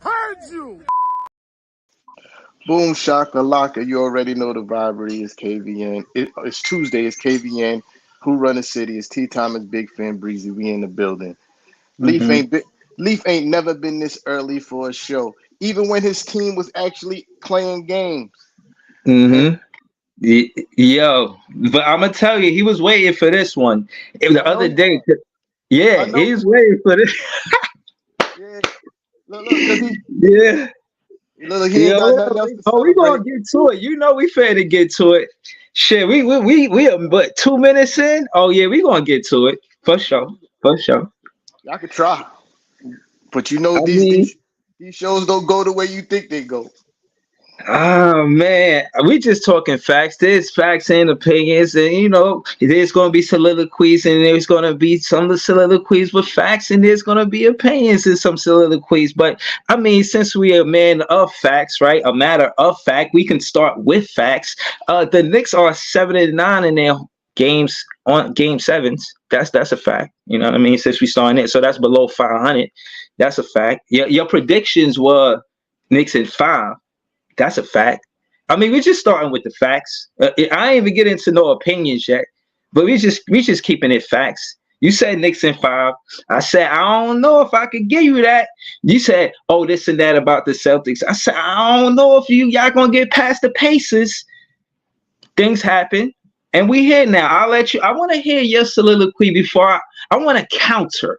Heard you. Boom shaka laka. You already know the vibery is KVN. It's Tuesday. It's KVN. Who run the city? It's T Time. It's Big Fan Breezy. We in the building. Leaf Mm-hmm. ain't been, Leaf ain't never been this early for a show, even when his team was actually playing games. And Mm-hmm. Yo, but I'm gonna tell you, he was waiting for this one. The I know other he day, was. yeah, I know he he's was. waiting for this. Yeah. Look, cause Yeah. he ain't Yo, got nothing else to we gonna celebrate. get to it. You know we finna get to it. Shit, we are but 2 minutes in. Oh yeah, we gonna get to it for sure, for sure. I could try, but you know I mean, these shows don't go the way you think they go. oh man, we just talking facts. There's facts and opinions, and there's gonna be soliloquies, and there's gonna be some soliloquies with facts, and there's gonna be opinions and some soliloquies. But I mean, since we are men of facts, right? A matter of fact, we can start with facts. The Knicks are 7-9 in their games on game sevens. That's a fact. You know what I mean? Since we started it, so that's below 500. That's a fact. Your predictions were Knicks in five. That's a fact. I mean, we're just starting with the facts. I ain't even get into no opinions yet, but we just keeping it facts. You said Knicks in five. I said I don't know if I could give you that. You said, oh, this and that about the Celtics. I said I don't know if y'all gonna get past the Pacers. Things happen, and we here now. I'll let you. I want to hear your soliloquy before I want to counter.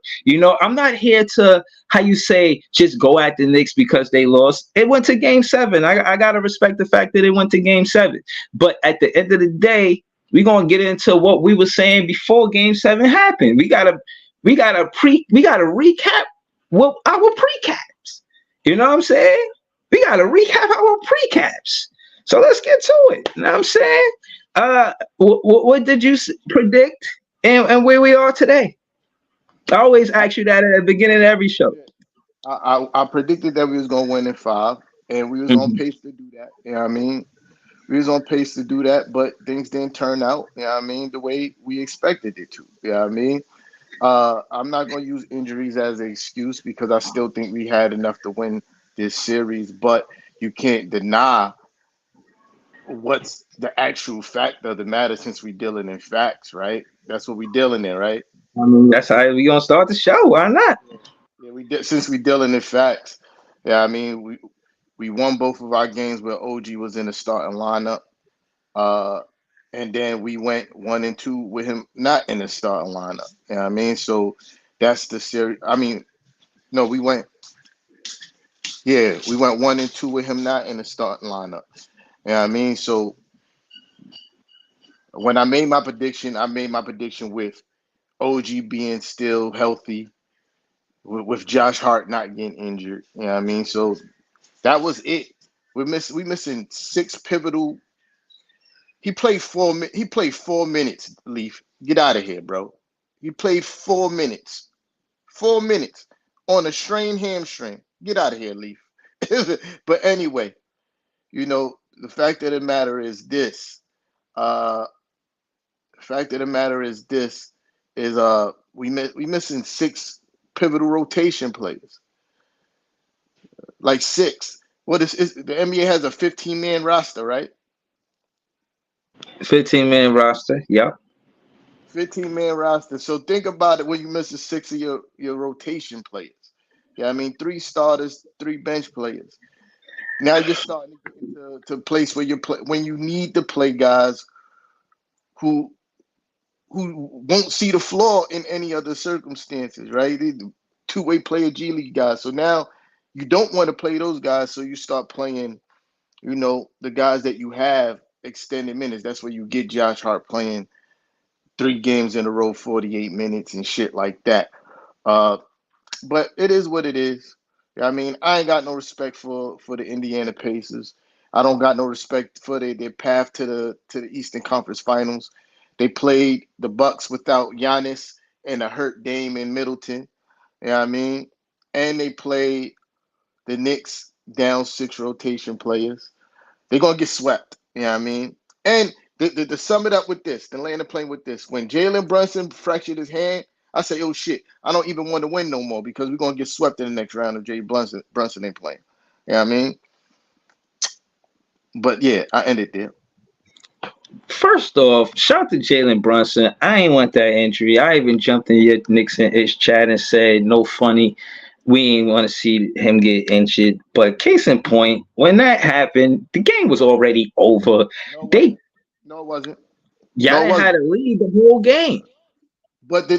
I'm not here to, how you say, just go at the Knicks because they lost. It went to game seven. I gotta respect the fact that it went to game seven. But at the end of the day, we're gonna get into what we were saying before game seven happened. We gotta recap what our precaps. You know what I'm saying? We gotta recap our precaps. So let's get to it. You know what I'm saying? What did you predict, and where we are today? I always I, ask you that at the beginning of every show. I predicted that we was gonna win in five, and we was on Mhm. pace to do that. You know what I mean? We was on pace to do that, but things didn't turn out. You know what I mean? The way we expected it to. You know what I mean? I'm not gonna use injuries as an excuse because I still think we had enough to win this series, but you can't deny what's the actual fact of the matter since we dealing in facts, right? That's what we dealing in, right? I mean, that's how we gonna start the show. Why not? Yeah, we did since we dealing in facts. Yeah, I mean we won both of our games where OG was in the starting lineup. Uh, and then we went 1 and 2 with him not in the starting lineup. You know what I mean? So that's the series. I mean, no, we went 1 and 2 with him not in the starting lineup. You know what I mean? So when I made my prediction with OG being still healthy, with Josh Hart not getting injured. You know what I mean? So that was it. We missing six pivotal. He played 4 minutes. Leaf, get out of here, bro. He played 4 minutes. 4 minutes on a strained hamstring. Get out of here, Leaf. But anyway, the fact of the matter is this. Uh, the fact of the matter is this is we missing six pivotal rotation players. Like six. What is the NBA has a 15-man roster, right? 15-man roster. Yep. 15-man roster. So think about it when you miss six of your rotation players. Yeah, I mean three starters, three bench players. Now you're starting to get into a place where when you need to play guys who won't see the floor in any other circumstances, right? Two-way player G League guys. So now you don't want to play those guys, so you start playing, the guys that you have extended minutes. That's where you get Josh Hart playing 3 games in a row, 48 minutes and shit like that. Uh, but it is what it is. I mean, I ain't got no respect for the Indiana Pacers. I don't got no respect for their path to the Eastern Conference Finals. They played the Bucks without Giannis and a hurt Dame in Middleton. You know what I mean? And they played the Knicks down six rotation players. They're gonna get swept. You know what I mean? And to sum it up with this, to land the plane with this, when Jalen Brunson fractured his hand, I say, oh shit, I don't even want to win no more because we're gonna get swept in the next round if Jay Brunson ain't playing. You know what I mean? But yeah, I ended there. First off, shout to Jalen Brunson. I ain't want that injury. I even jumped in your Nixon ish chat and said, no funny. We ain't want to see him get injured. But case in point, when that happened, the game was already over. No, it They wasn't. No, it wasn't. Y'all No, it didn't had wasn't. a lead the whole game. But the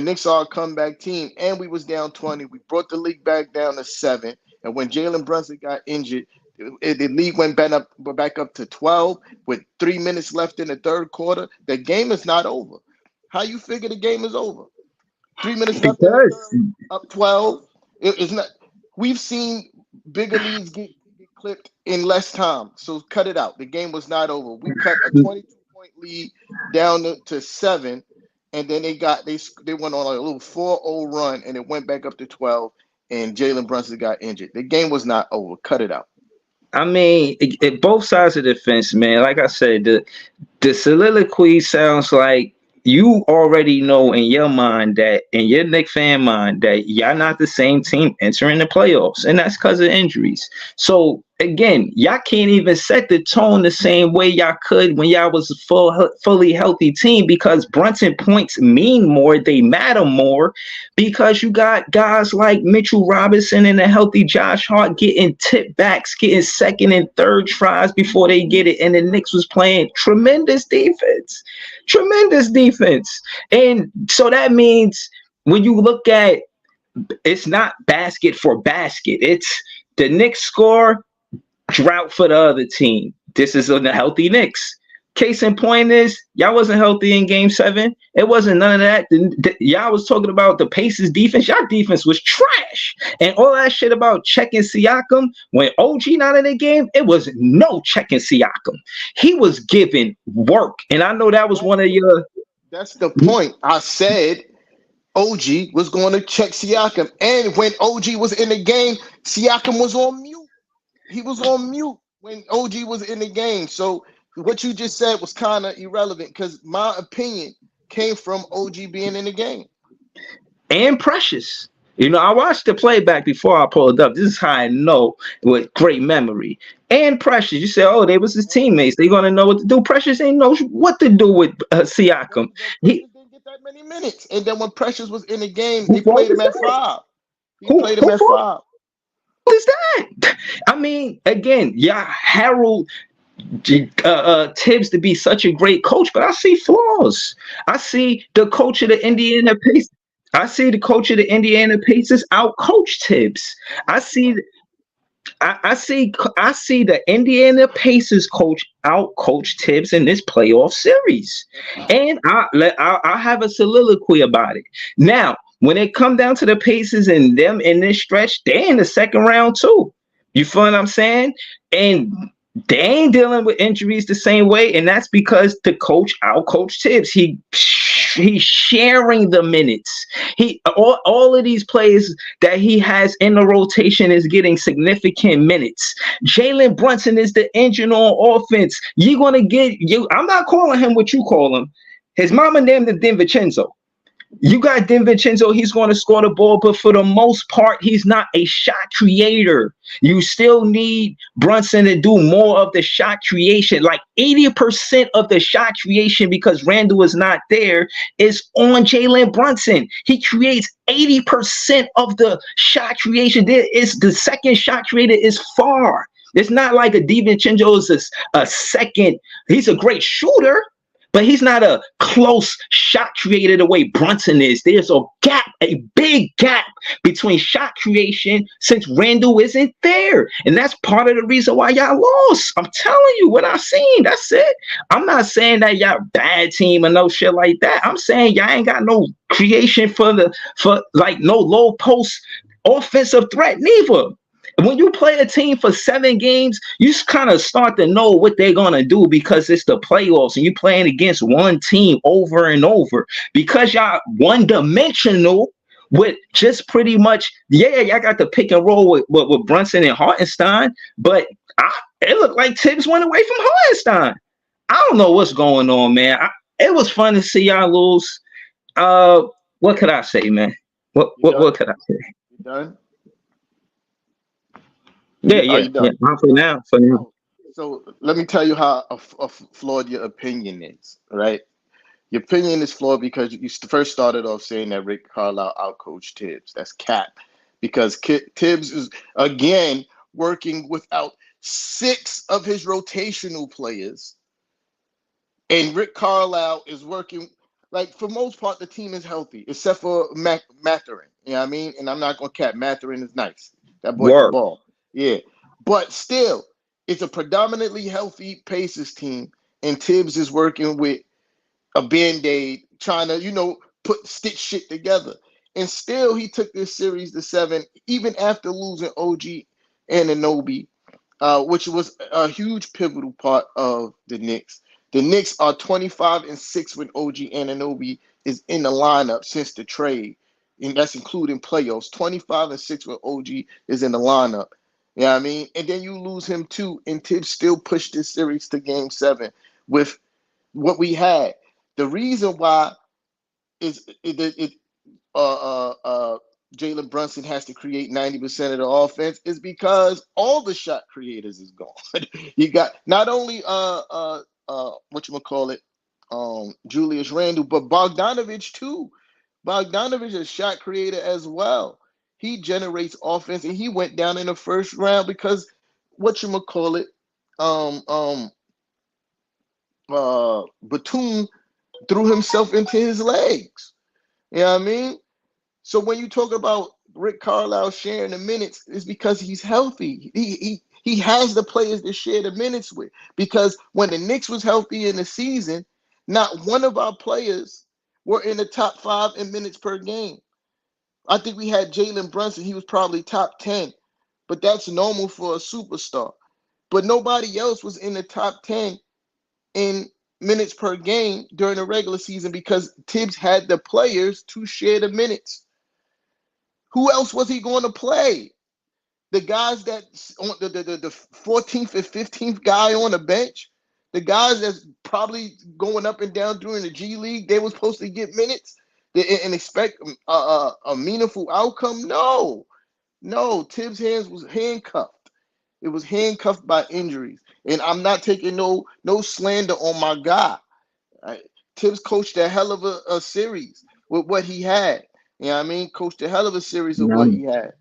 Knicks are a comeback team, and we was down 20. We brought the league back down to 7. And when Jalen Brunson got injured, the league went back up to 12 with 3 minutes left in the third quarter. The game is not over. How you figure the game is over? 3 minutes left in the Because third, up 12. It's not. We've seen bigger leads get clipped in less time. So cut it out. The game was not over. We cut a 22-point lead down to 7, and then they went on a little 4-0 run, and it went back up to 12. And Jalen Brunson got injured. The game was not over. Cut it out. I mean, both sides of the fence, man. Like I said, the soliloquy sounds like you already know in your mind that in your Knicks fan mind that y'all not the same team entering the playoffs, and that's because of injuries. So again, y'all can't even set the tone the same way y'all could when y'all was a fully healthy team because Brunson points mean more, they matter more because you got guys like Mitchell Robinson and a healthy Josh Hart getting tip backs, getting second and third tries before they get it, and the Knicks was playing tremendous defense. Tremendous defense. And so that means when you look at it's not basket for basket. It's the Knicks score, drought for the other team. This is a healthy Knicks. Case in point is y'all wasn't healthy in game 7. It wasn't none of that. Y'all was talking about the Pacers defense. Y'all defense was trash. And all that shit about checking Siakam, when OG not in the game, it was no checking Siakam. He was giving work. And I know that was one of your That's the point. I said OG was going to check Siakam. And when OG was in the game, Siakam was on mute. He was on mute when OG was in the game. So what you just said was kind of irrelevant because my opinion came from OG being in the game. and Precious. You know, I watched the playback before I pulled up. This is how I know with great memory. And Precious, you say, oh, they was his teammates. They gonna know what to do. Precious ain't know what to do with Siakam. Precious He didn't get that many minutes. And then when Precious was in the game, who they fault played him is at that? 5. He Who played him who at fault 5. is that? I mean, again, yeah, Harold Tibbs to be such a great coach, but I see flaws. I see the coach of the Indiana Pacers. I see the coach of the Indiana Pacers out coach Tibbs. I see I see the Indiana Pacers coach out coach Tibbs in this playoff series, and I have a soliloquy about it. Now, when it come down to the Pacers and them in this stretch, they in the second round too. You feel what I'm saying? And they ain't dealing with injuries the same way, and that's because the coach out coach Tibbs. He's sharing the minutes. All of these players that he has in the rotation is getting significant minutes. Jalen Brunson is the engine on offense. You're gonna get you. I'm not calling him what you call him. His mama named him DiVincenzo. You got DiVincenzo, he's going to score the ball, but for the most part, he's not a shot creator. You still need Brunson to do more of the shot creation. Like 80% of the shot creation, because Randall is not there, is on Jalen Brunson. He creates 80% of the shot creation. There is the second shot creator is far. It's not like a DiVincenzo is a second. He's a great shooter, but he's not a close shot creator the way Brunson is. There's a gap, a big gap between shot creation since Randall isn't there. And that's part of the reason why y'all lost. I'm telling you what I've seen. That's it. I'm not saying that y'all bad team or no shit like that. I'm saying y'all ain't got no creation for like no low post offensive threat neither. When you play a team for 7 games, you kind of start to know what they're going to do because it's the playoffs and you're playing against one team over and over. Because y'all one-dimensional with just pretty much, yeah, y'all got the pick and roll with Brunson and Hartenstein, but it looked like Tibbs went away from Hartenstein. I don't know what's going on, man. It was fun to see y'all lose. what could I say, man? What You what done? what could I say? You done? Yeah, Are yeah, you yeah. done? Not for All right. now. For now. So let me tell you how flawed your opinion is. Right? Your opinion is flawed because you first started off saying that Rick Carlisle outcoached Tibbs. That's cap. Because Tibbs is again working without six of his rotational players, and Rick Carlisle is working like for most part the team is healthy except for Matherin. You know what I mean? And I'm not gonna cap Matherin is nice. That boy can Work. ball. Yeah, but still, it's a predominantly healthy Pacers team, and Tibbs is working with a band-aid, trying to, put stitch shit together. And still he took this series to seven, even after losing OG and Anobi, which was a huge pivotal part of the Knicks. The Knicks are 25-6 when OG Anunoby is in the lineup since the trade, and that's including playoffs. 25-6 when OG is in the lineup. You know what I mean? And then you lose him too, and Tibbs still pushed this series to game seven with what we had. The reason why is uh, uh, uh, Jalen Brunson has to create 90% of the offense is because all the shot creators is gone. You got not only what you call it, Julius Randle, but Bogdanovich too. Bogdanovich is a shot creator as well. He generates offense, and he went down in the first round because what you call it, um um Batum threw himself into his legs. You know what I mean? So when you talk about Rick Carlisle sharing the minutes, it's because he's healthy. He has the players to share the minutes with. Because when the Knicks was healthy in the season, not one of our players were in the top five in minutes per game. I think we had Jalen Brunson. He was probably top 10, but that's normal for a superstar. But nobody else was in the top 10 in minutes per game during the regular season because Tibbs had the players to share the minutes. Who else was he going to play? The guys that on the 14th and 15th guy on the bench, the guys that's probably going up and down during the G League, they were supposed to get minutes and expect a meaningful outcome. No, no, Tibbs' hands was handcuffed. It was handcuffed by injuries, and I'm not taking no slander on my guy. Right? Tibbs coached a hell of a series with what he had. You know what I mean? Coached a hell of a series of what No. he had.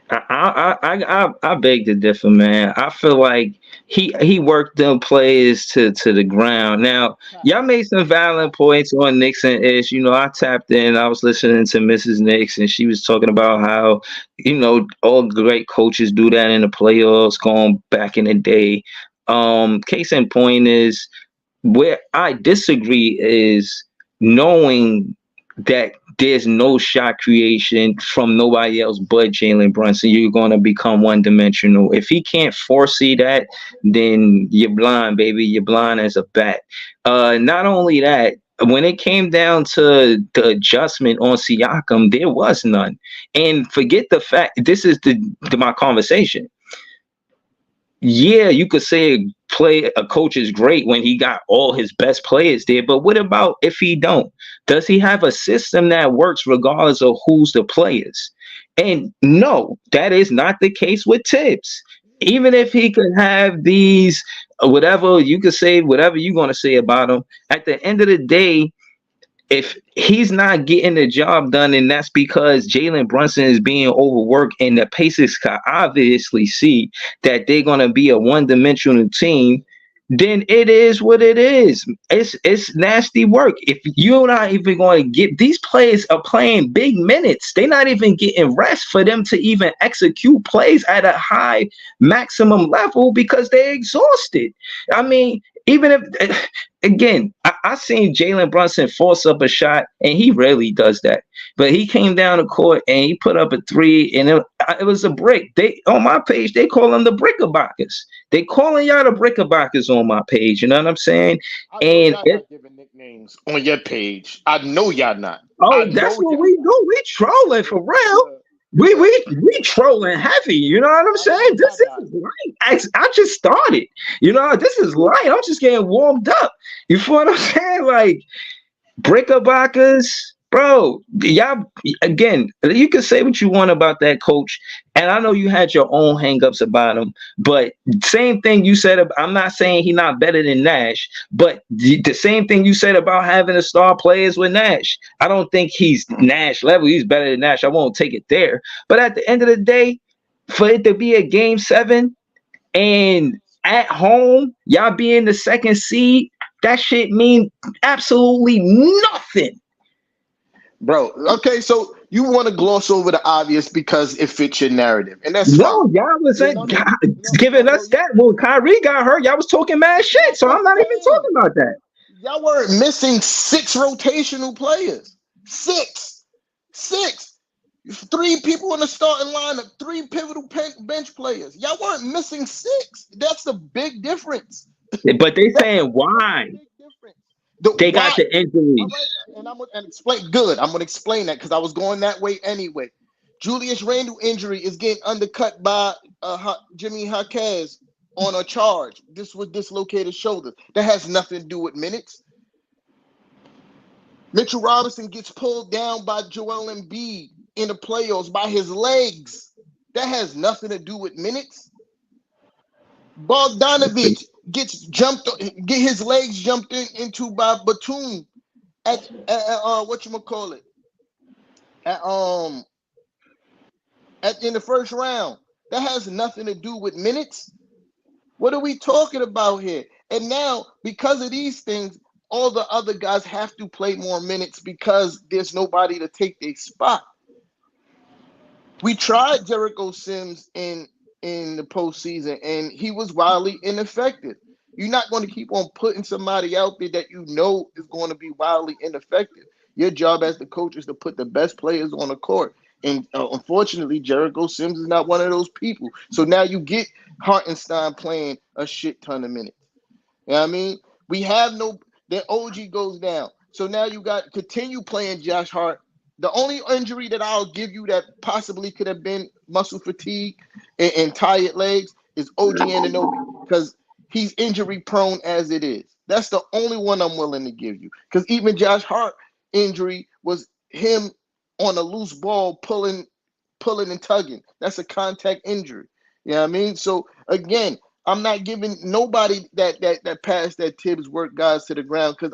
I beg to differ, man. I feel like he worked them players to the ground. Now, y'all made some valid points on Nixon ish. I tapped in. I was listening to Mrs. Nix, and she was talking about how all great coaches do that in the playoffs, going back in the day. Case in point is where I disagree is knowing that there's no shot creation from nobody else but Jalen Brunson. You're going to become one dimensional. If he can't foresee that, then you're blind, baby. You're blind as a bat. Not only that, when it came down to the adjustment on Siakam, there was none. And forget the fact, this is my conversation. Yeah, you could say play a coach is great when he got all his best players there, but what about if he don't? Does he have a system that works regardless of who's the players? And no, that is not the case with Tibbs. Even if he could have these, whatever you could say, whatever you're going to say about him, at the end of the day, if he's not getting the job done, and that's because Jalen Brunson is being overworked, and the Pacers can obviously see that they're gonna be a one-dimensional team, then it is what it is. It's nasty work. If you're not even going to get these players are playing big minutes, they're not even getting rest for them to even execute plays at a high maximum level because they're exhausted. I mean, even if again, I seen Jalen Brunson force up a shot, and he rarely does that. But he came down the court and he put up a three, and it was a brick. They on my page they call them the Brickabockers. They calling y'all the Brickabockers on my page. You know what I'm saying? I know And y'all not giving nicknames on your page. I know y'all not. I oh, that's know what y'all we not. do. We trolling for real. Yeah, We yeah, we we trolling heavy. You know what I'm I know saying? This y'all not. is light. I just started. This is light. I'm just getting warmed up. You feel what I'm saying? Like Brickabockers, bro, y'all again, you can say what you want about that coach, and I know you had your own hangups about him, but same thing you said about, I'm not saying he's not better than Nash, but the same thing you said about having a star players with Nash. I don't think he's Nash level. He's better than Nash. I won't take it there. But at the end of the day, for it to be a game 7 and at home, y'all being the second seed, that shit mean absolutely nothing. Bro. Okay, so you want to gloss over the obvious because it fits your narrative, and that's fine. No, y'all Yeah, wasn't giving no. us that. When Kyrie got hurt, y'all was talking mad shit. That's So what I'm I'm not even saying. talking about that. Y'all weren't missing 6 rotational players. Six, six. 3 people in the starting lineup. 3 pivotal bench players. Y'all weren't missing 6. That's the big difference. But they That's saying that's the why big difference. The they got why? the All injuries. right, and I'm gonna and explain. Good. I'm gonna explain that because I was going that way anyway. Julius Randle injury is getting undercut by Jimmy Jaquez on a charge. This was dislocated shoulder. That has nothing to do with minutes. Mitchell Robinson gets pulled down by Joel Embiid in the playoffs by his legs. That has nothing to do with minutes. Bogdanovich get his legs jumped into by Batum at what you call it at in the first round. That has nothing to do with minutes. What are we talking about here? And now, because of these things, all the other guys have to play more minutes because there's nobody to take their spot. We tried Jericho Sims in the postseason, and he was wildly ineffective. You're not going to keep on putting somebody out there that you know is going to be wildly ineffective. Your job as the coach is to put the best players on the court. And unfortunately, Jericho Sims is not one of those people. So now you get Hartenstein playing a shit ton of minutes. You know what I mean? We have no, the OG goes down. So now you got continue playing Josh Hart. The only injury that I'll give you that possibly could have been muscle fatigue and tired legs is OG Anunoby because he's injury prone as it is. That's the only one I'm willing to give you because even Josh Hart injury was him on a loose ball pulling and tugging. That's a contact injury. You know what I mean? So again, I'm not giving nobody that passed that Tibbs work guys to the ground because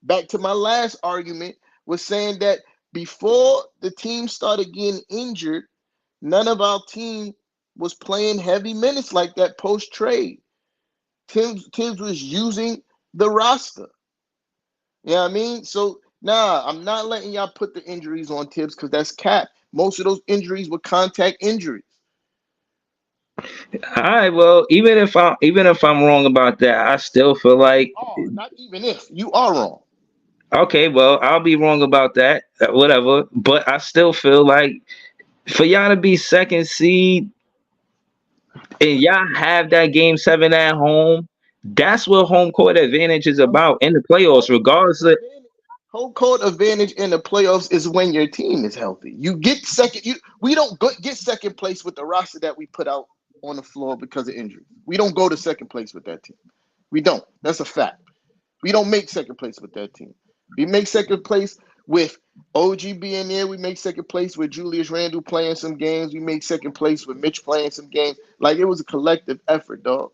back to my last argument was saying that before the team started getting injured, none of our team was playing heavy minutes like that post trade. Tibbs was using the roster. You know what I mean? So nah, I'm not letting y'all put the injuries on Tibbs because that's cap. Most of those injuries were contact injuries. All right, well, even if I'm wrong about that, I still feel like Oh, not even if you are wrong. okay, well, I'll be wrong about that, whatever. But I still feel like for y'all to be second seed and y'all have that game 7 at home, that's what home court advantage is about in the playoffs, Home court regardless of. advantage. Home court advantage in the playoffs is when your team is healthy. You get second. We don't get second place with the roster that we put out on the floor because of injury. We don't go to second place with that team. We don't. That's a fact. We don't make second place with that team. We make second place with OG being there. We make second place with Julius Randle playing some games. We make second place with Mitch playing some games. Like it was a collective effort, dog.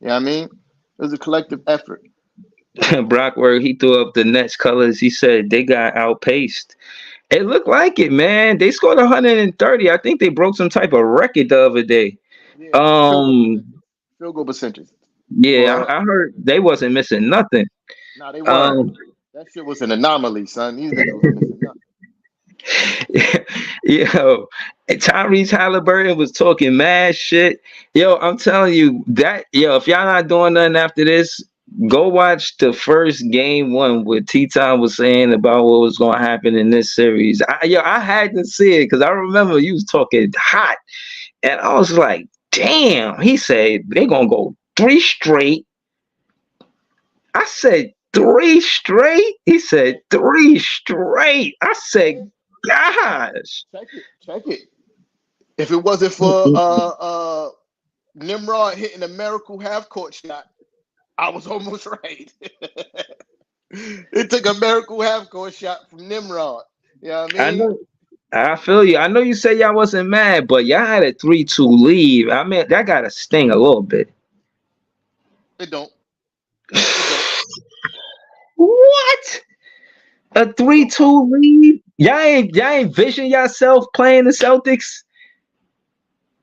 You know what I mean? It was a collective effort. Brockberg, he threw up the Nets colors. He said they got outpaced. It looked like it, man. They scored 130. I think they broke some type of record the other day. Yeah, field goal Um, percentage. Field goal percentage. yeah, For I heard they wasn't missing nothing. nah, they weren't. Um, That shit was an anomaly, son. These niggas was missing nothing. yo, Tyrese Halliburton was talking mad shit. Yo, I'm telling you that. Yo, if y'all not doing nothing after this, go watch the first game 1 what T-Time was saying about what was gonna happen in this series. I had to see it because I remember you was talking hot, and I was like, damn. He said they gonna go 3 straight. I said 3 straight. He said 3 straight. I Yeah, said, gosh. check it. Check it. If it wasn't for Nimrod hitting a miracle half court shot, I was almost right. It took a miracle half court shot from Nimrod. You know what I I mean? know. I feel you. I know you say y'all wasn't mad, but y'all had a 3-2 lead. I mean, that got to sting a little bit. It don't. It don't. What? A It don't. 3-2 lead? Y'all ain't vision yourself playing the Celtics?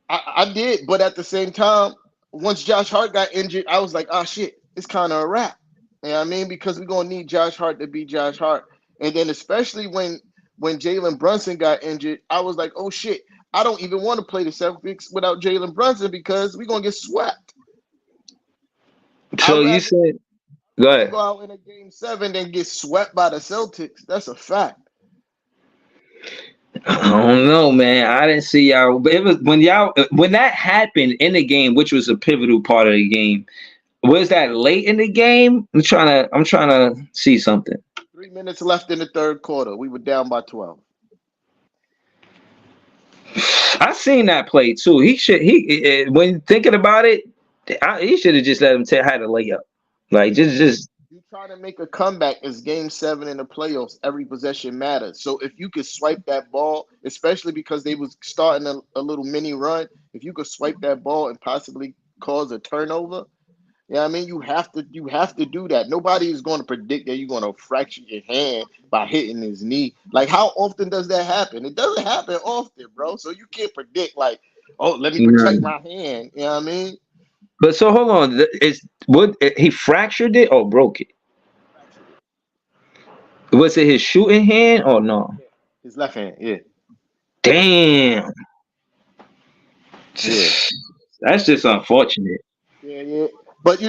I did, but at the same time, once Josh Hart got injured, I was like, oh shit, it's kind of a wrap. You know what I mean? Because we're gonna need Josh Hart to be Josh Hart. And then especially when Jalen Brunson got injured, I was like, oh shit, I don't even want to play the Celtics without Jalen Brunson because we're gonna get swept. I'd So you rather said, go go ahead. out in a game 7 than get swept by the Celtics. That's a fact. I don't know, man. I didn't see y'all. But it was when that happened in the game, which was a pivotal part of the game. Was that late in the game? I'm trying to see something. 3 minutes left in the third quarter. We were down by 12. I seen that play too. When thinking about it, he should have just let him had a layup. Like just You try to make a comeback. It's game 7 in the playoffs. Every possession matters. So if you could swipe that ball, especially because they was starting a little mini run, if you could swipe that ball and possibly cause a turnover, yeah, I mean you have to do that. Nobody is going to predict that you're going to fracture your hand by hitting his knee. Like how often does that happen? It doesn't happen often, bro. So you can't predict like, oh, let me protect Right. my hand. You know what I mean? But so hold on. Is what he fractured it or broke it? Fractured it. Was it his shooting hand or no? Yeah. His left hand. Yeah. Damn. Yeah. That's just unfortunate. Yeah. Yeah. But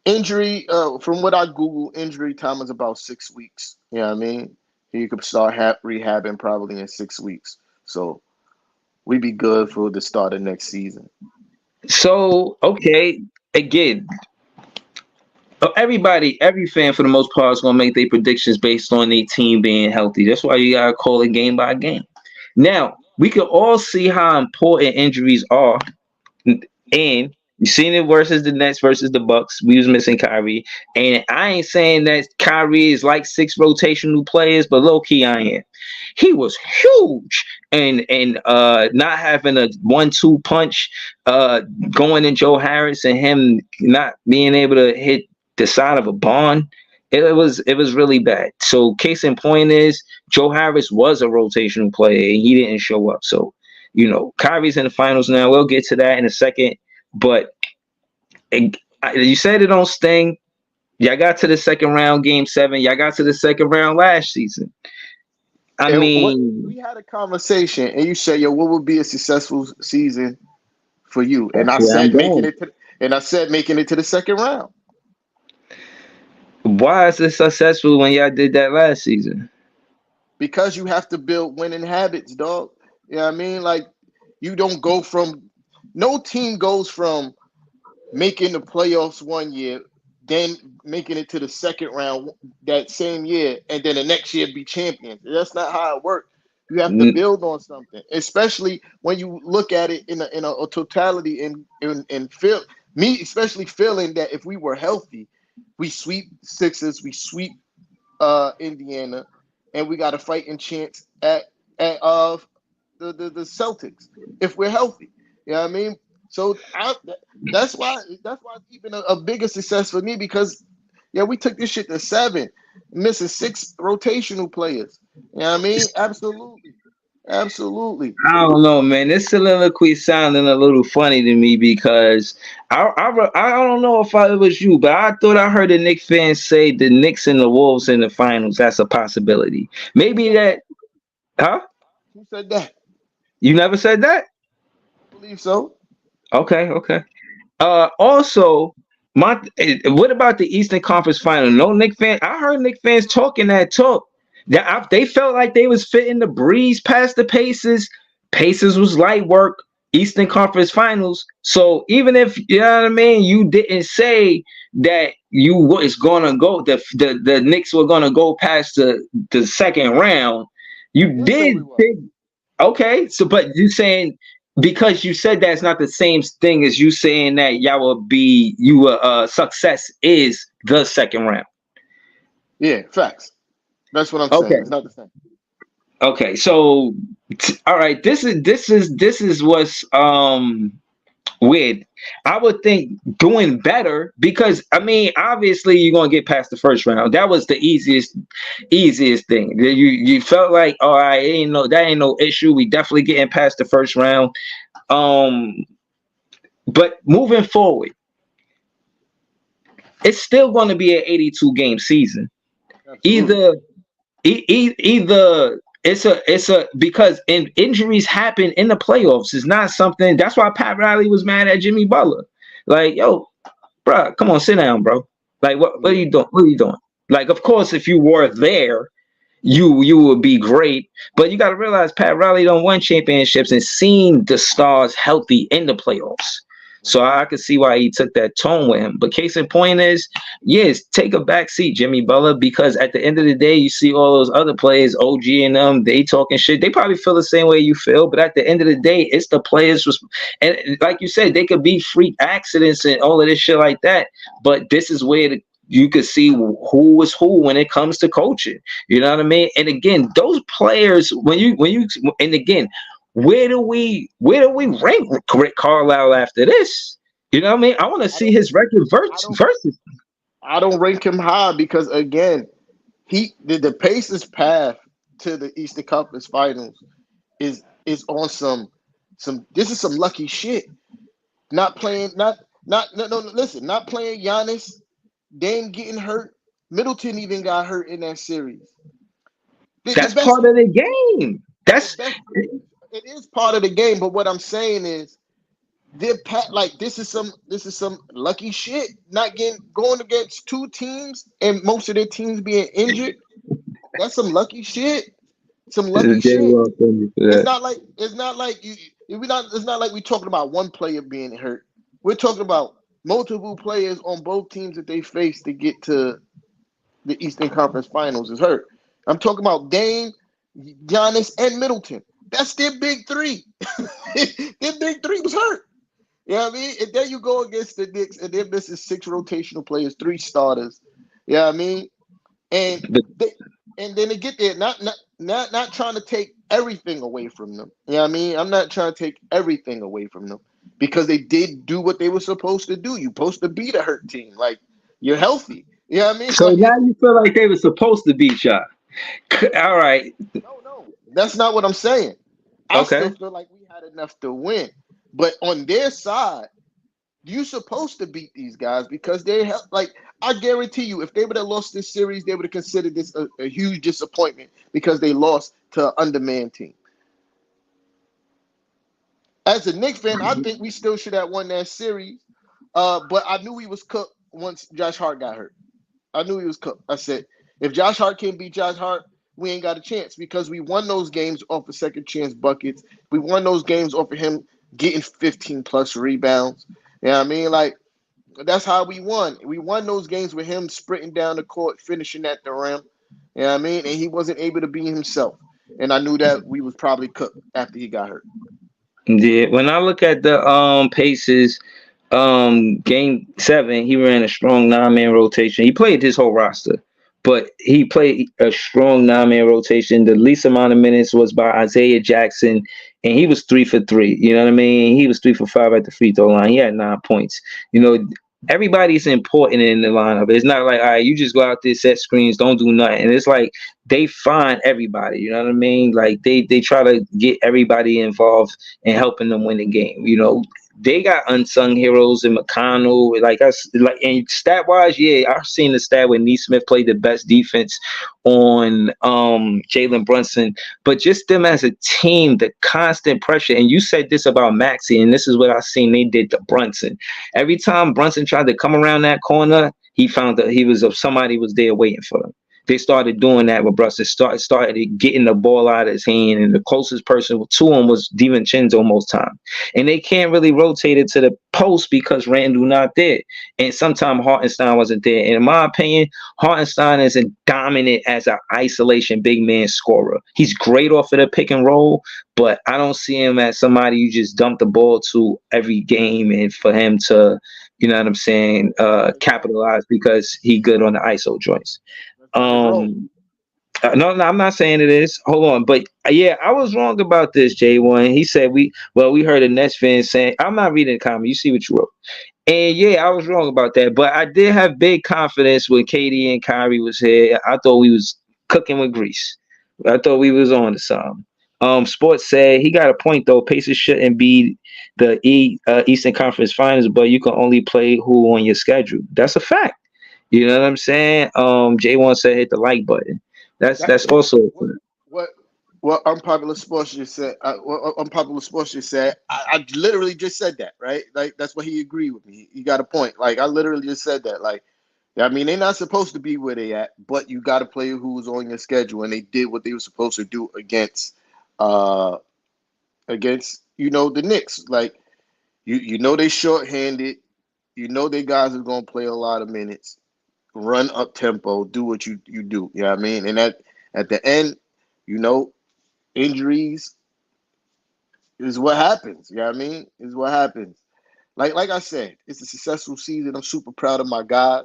injury. From what I Google, injury time is about 6 weeks. You know what I mean? You could start rehabbing probably in 6 weeks. So we be good for the start of next season. So okay, again, every fan for the most part is gonna make their predictions based on their team being healthy. That's why you gotta call it game by game. Now we can all see how important injuries are, and you seen it versus the Nets versus the Bucks. We was missing Kyrie, and I ain't saying that Kyrie is like 6 rotational players, but low key I am. He was huge, and not having a 1-2 punch, going in Joe Harris and him not being able to hit the side of a barn. It was really bad. So case in point is Joe Harris was a rotational player and he didn't show up. So Kyrie's in the finals now. We'll get to that in a second. But you said it don't sting. Y'all got to the second round, game 7. Y'all got to the second round last season. I And what mean, we had a conversation, and you said, "Yo, what would be a successful season for you?" And that's I where I'm said making going. it to, and I said making it to the second round Why is it successful when y'all did that last season? because you have to build winning habits, dog. You know what I mean? Like you don't go from no team goes from making the playoffs one year, then making it to the second round that same year, and then the next year be champions. That's not how it works. You have to Mm, build on something, especially when you look at it in a totality and feel me, especially feeling that if we were healthy, we sweep Sixers, we sweep Indiana, and we got a fighting chance at the Celtics if we're healthy. You know what I mean? So that's why it's even a bigger success for me because yeah, we took this shit to 7, missing 6 rotational players. You know what I mean? Absolutely, absolutely. I don't know, man. This soliloquy sounding a little funny to me because I don't know if it was you, but I thought I heard a Knicks fan say the Knicks and the Wolves in the finals. That's a possibility. Who Maybe said that, that? huh? Who said that? You never said that? I believe so. Okay, okay. Also, what about the Eastern Conference Final? No Nick fan. I heard Nick fans talking that talk. They felt like they was fitting the breeze past the Pacers. Pacers was light work. Eastern Conference Finals. So even if you know what I mean, you didn't say that you was gonna go. The Knicks were gonna go past the second round. I You did say did we was. think. Okay, so but you saying because you said that's not the same thing as you saying that y'all will be success is the second round. Yeah, facts. That's what I'm saying. Okay. It's not the same. Okay. So, all right. This is what's weird. I would think doing better because I mean, obviously you're gonna get past the first round. That was the easiest thing. You felt like, all right, ain't no that ain't no issue. We definitely getting past the first round. Um, but moving forward, it's still going to be an 82 game season. Absolutely. Either either it's a because injuries happen in the playoffs. It's not something. That's why Pat Riley was mad at Jimmy Butler. Like, yo, bro, come on, sit down, bro. Like, what are Yeah. you doing? What are you doing? Like, of course, if you were there, you would be great. But you got to realize Pat Riley don't win championships and seen the stars healthy in the playoffs. So I could see why he took that tone with him. But case in point is, yes, take a back seat, Jimmy Butler, because at the end of the day, you see all those other players, OG and them, they talking shit. They probably feel the same way you feel. But at the end of the day, it's the players. And like you said, they could be freak accidents and all of this shit like that. But this is where you could see who is who when it comes to coaching. You know what I mean? And again, those players, and again, where do we rank Rick Carlisle after this? You know what I mean? I want to I see don't. his record I don't. versus. I don't rank him high because again, the Pacers' path to the Eastern Conference Finals is on some. This is some lucky shit. Not playing. Not no no. Listen, not playing Giannis. Dame getting hurt. Middleton even got hurt in that series. The That's best. part of the game. The That's best. It is part of the game, but what I'm saying is like this is some lucky shit. Not getting going against two teams and most of their teams being injured. That's some lucky shit. Some lucky Jay shit. Ross on me for It's that. not like we not it's not like we talking about one player being hurt. We're talking about multiple players on both teams that they face to get to the Eastern Conference Finals is hurt. I'm talking about Dame, Giannis, and Middleton. That's their big three. Their big three was hurt. You know what I mean? And then you go against the Knicks, and they're missing six rotational players, three starters. You know what I mean? And But they and then they get there, not trying to take everything away from them. You know what I mean? I'm not trying to take everything away from them because they did do what they were supposed to do. You're supposed to beat a hurt team. Like you're healthy. You know what I mean? so now Like you feel like they were supposed to beat y'all. All right. no, that's not what I'm saying. I still Okay. feel like we had enough to win. But on their side, you're supposed to beat these guys because like I guarantee you, if they would have lost this series, they would have considered this a huge disappointment because they lost to an undermanned team. As a Knicks fan, I think we still should have won that series. But I knew he was cooked once Josh Hart got hurt. I knew he was cooked. I said, if Josh Hart can't beat Josh Hart, we ain't got a chance because we won those games off of second chance buckets. We won those games off of him getting 15 plus rebounds. You know what I mean? Like, that's how we won. We won those games with him sprinting down the court, finishing at the rim. You know what I mean? And he wasn't able to be himself. And I knew that we was probably cooked after he got hurt. Yeah. When I look at the Pacers game 7, he ran a strong 9-man rotation. He played his whole roster, but he played a strong 9-man rotation. The least amount of minutes was by Isaiah Jackson, and he was 3 for 3. You know what I mean? He was 3 for 5 at the free throw line. He had 9 points. You know, everybody's important in the lineup. It's not like, all right, you just go out there, set screens, don't do nothing. And it's like they find everybody. You know what I mean? Like they try to get everybody involved and helping them win the game. You know, they got unsung heroes in McConnell. Like us, like and stat wise, yeah, I've seen the stat where Neesmith played the best defense on Jalen Brunson, but just them as a team, the constant pressure. And you said this about Maxey, and this is what I seen they did to Brunson. Every time Brunson tried to come around that corner, he found that somebody was there waiting for him. They started doing that with Brunson. Started getting the ball out of his hand, and the closest person to him was DiVincenzo most time. And they can't really rotate it to the post because Randall not there. And sometimes Hartenstein wasn't there. And in my opinion, Hartenstein isn't dominant as an isolation big man scorer. He's great off of the pick and roll, but I don't see him as somebody you just dump the ball to every game and for him to, you know what I'm saying, That's capitalize because he good on the ISO joints. on his role. Um, no, I'm not saying it is. Hold on, but yeah, I was wrong about this. J1. He said we heard a Nets fan saying I'm not reading the comment. You see what you wrote, and yeah, I was wrong about that. But I did have big confidence when KD and Kyrie was here. I thought we was cooking with grease. I thought we was on to something. Sports said he got a point though. Pacers shouldn't be the Eastern Conference Finals, but you can only play who on your schedule. That's a fact. You know what I'm saying? J1 said hit the like button. That That's also a what fact. what what unpopular sports just said. What unpopular sports just said. I literally just said that, right? Like that's what he agreed with me. He got a point. Like I literally just said that. Like I mean, they're not supposed to be where they at, but you got to play who's on your schedule, and they did what they were supposed to do uh, against the Knicks. Like they shorthanded. You know they guys are gonna play a lot of minutes, run up tempo, do what you do. You know what I mean? And at the end, you know, injuries is what happens. You know what I mean? Is what happens. Like I said, it's a successful season. I'm super proud of my guys.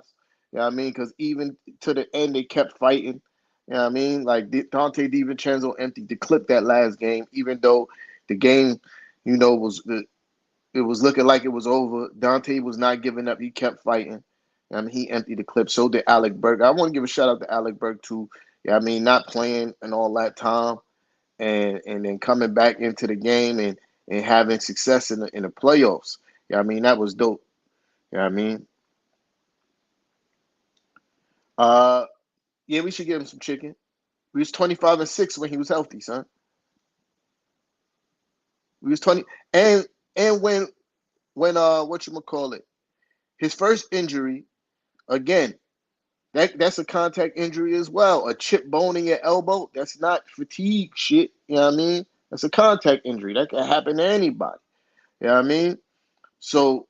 You know what I mean? Because even to the end, they kept fighting. You know what I mean? Like Dante DiVincenzo emptied the clip that last game, even though the game, it was looking like it was over. Dante was not giving up. He kept fighting. I mean, he emptied the clip. So did Alec Burke. I want to give a shout out to Alec Burke too. Yeah, I mean, not playing and all that time, and then coming back into the game and having success in the playoffs. Yeah, I mean that was dope. Yeah, I mean, uh, yeah, we should give him some chicken. We was 25-6 when he was healthy, son. We was 20, and when what you call it, his first injury again. That's a contact injury as well. A chip bone in your elbow. That's not fatigue shit. You know what I mean? That's a contact injury. That can happen to anybody. You know what I mean? So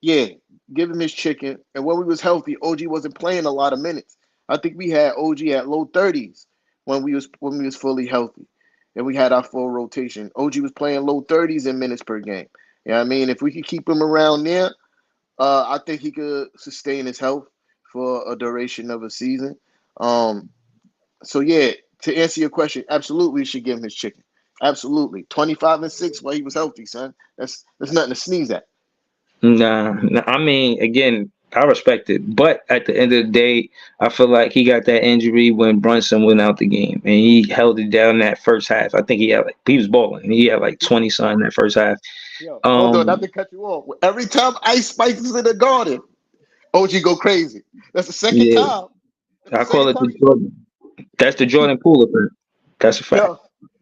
yeah, give him his chicken. And when we was healthy, OG wasn't playing a lot of minutes. I think we had OG at low 30s when we was fully healthy. And we had our full rotation. OG was playing low 30s in minutes per game. You know what I mean? If we could keep him around there, I think he could sustain his health for a duration of a season. Um, so yeah, to answer your question, absolutely, we should give him his chicken. Absolutely, 25-6 while he was healthy, son. That's nothing to sneeze at. Nah, I mean, again, I respect it, but at the end of the day, I feel like he got that injury when Brunson went out the game, and he held it down that first half. I think he was balling. He had like 20 something that first half. Yo, hold on, not Um, to cut you off. Every time Ice Spice is in the garden, OG go crazy. That's the second yeah, time. That's the I call second it time. the Jordan. That's the Jordan Poole effect. That's a fact. Yo,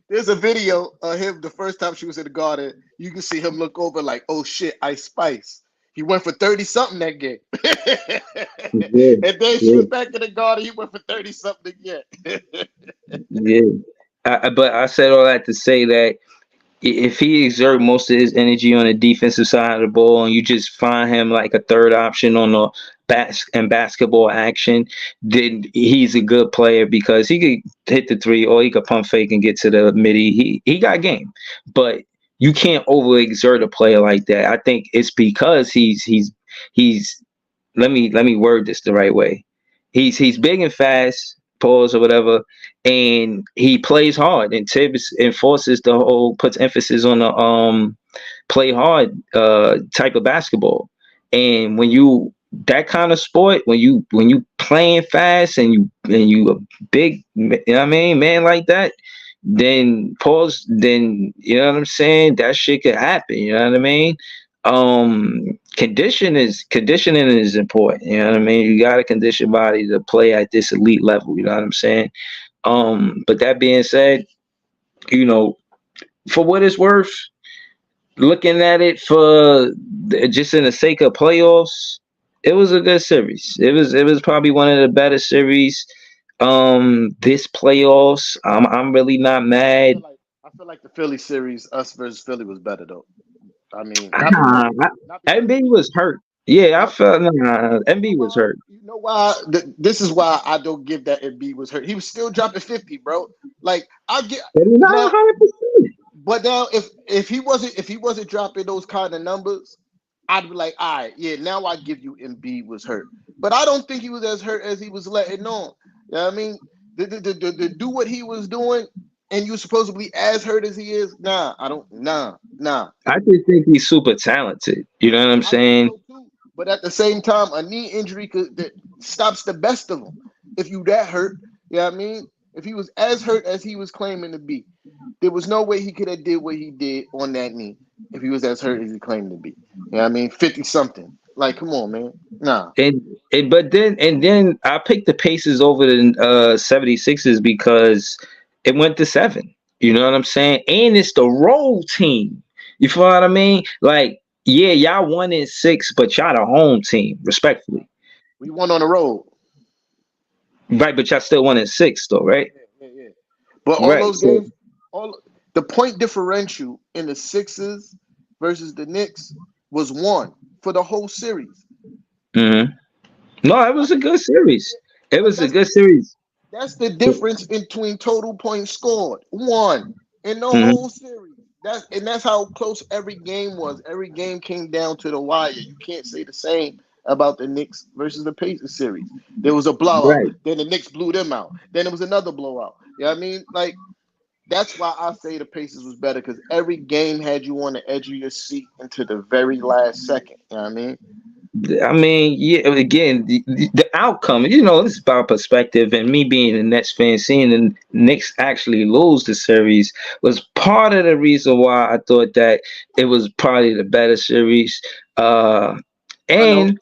there's a video of him the first time she was in the garden. You can see him look over like, oh shit, Ice Spice. He went for 30 something that game. Yeah, And then she yeah, was back in the garden. He went for 30 something again. yeah. But I said all that to say that if he exert most of his energy on the defensive side of the ball and you just find him like a third option on the basketball action, then he's a good player because he could hit the three or he could pump fake and get to the midi. He got game. But you can't overexert a player like that. I think it's because he's let me word this the right way. He's big and fast, pause or whatever, and he plays hard. And Tibbs enforces the whole puts emphasis on the play hard type of basketball. And when you that kind of sport, when you playing fast and you a big, you know what I mean, man like that, then pause, then you know what I'm saying, that shit could happen. You know what I mean? Conditioning is important. You know what I mean? You got to condition body to play at this elite level. You know what I'm saying? But that being said, you know, for what it's worth, looking at it for just in the sake of playoffs, it was a good series. It was probably one of the better series. This playoffs, I'm really not I mad. feel like I feel like the Philly series, us versus Philly, was better though. I mean, Nah, not because MB was hurt. Yeah, I not felt you know MB was why? hurt. You know why? This is why I don't give that Embiid was hurt. He was still dropping 50, bro. Like I get But he's not now, 100%. but now if he wasn't dropping those kind of numbers, I'd be like, all right, yeah, now I give you Embiid was hurt. but I don't think he was as hurt as he was letting on. You know what I mean? To do what he was doing, and you supposedly as hurt as he is. Nah, I don't. Nah. I just think he's super talented. You know what I'm I think saying? so too. But at the same time, a knee injury that stops the best of them. If you that hurt, you know what I mean? If he was as hurt as he was claiming to be, there was no way he could have did what he did on that knee if he was as hurt as he claimed to be. You know what I mean? 50 something. Like, come on, man. Nah. And then I picked the Pacers over the 76ers because it went to 7. You know what I'm saying? And it's the road team. You feel what I mean? Like, yeah, y'all won in 6, but y'all the home team, respectfully. We won on the road. Right, but y'all still won in 6 though, right? Yeah. But all Right. those So games, all the point differential in the Sixers versus the Knicks was 1 for the whole series. mhm. No, it I was a think, good series. It like was a good series. that's the difference between total points scored. 1 in the Mhm. whole series. That's how close every game was. Every game came down to the wire. You can't say the same about the Knicks versus the Pacers series. There was a blowout. Right. Then the Knicks blew them out. Then it was another blowout. You know what I mean? Like that's why I say the Pacers was better because every game had you on the edge of your seat until the very last second. You know what I mean? I mean, yeah, again, the outcome, you know, this is about perspective. And me being a Nets fan, seeing the Knicks actually lose the series was part of the reason why I thought that it was probably the better series. Uh, I know. and,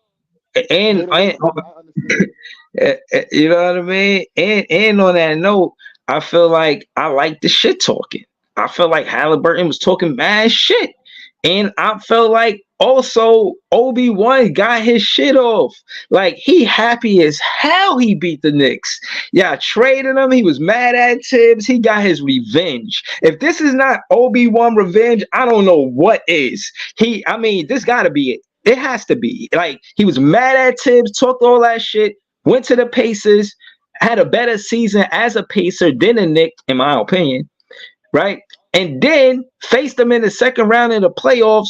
and, and Bittersweet. I understand. you know what I mean? And on that note, I feel like I like the shit talking. I feel like Halliburton was talking mad shit. And I felt like also Obi-Wan got his shit off. Like he happy as hell he beat the Knicks. Yeah, traded him. He was mad at Tibbs. He got his revenge. If this is not Obi-Wan revenge, I don't know what is. I mean, this gotta be it. It has to be. Like he was mad at Tibbs, talked all that shit, went to the Pacers, had a better season as a Pacer than a Knick, in my opinion, right? And then faced them in the second round of the playoffs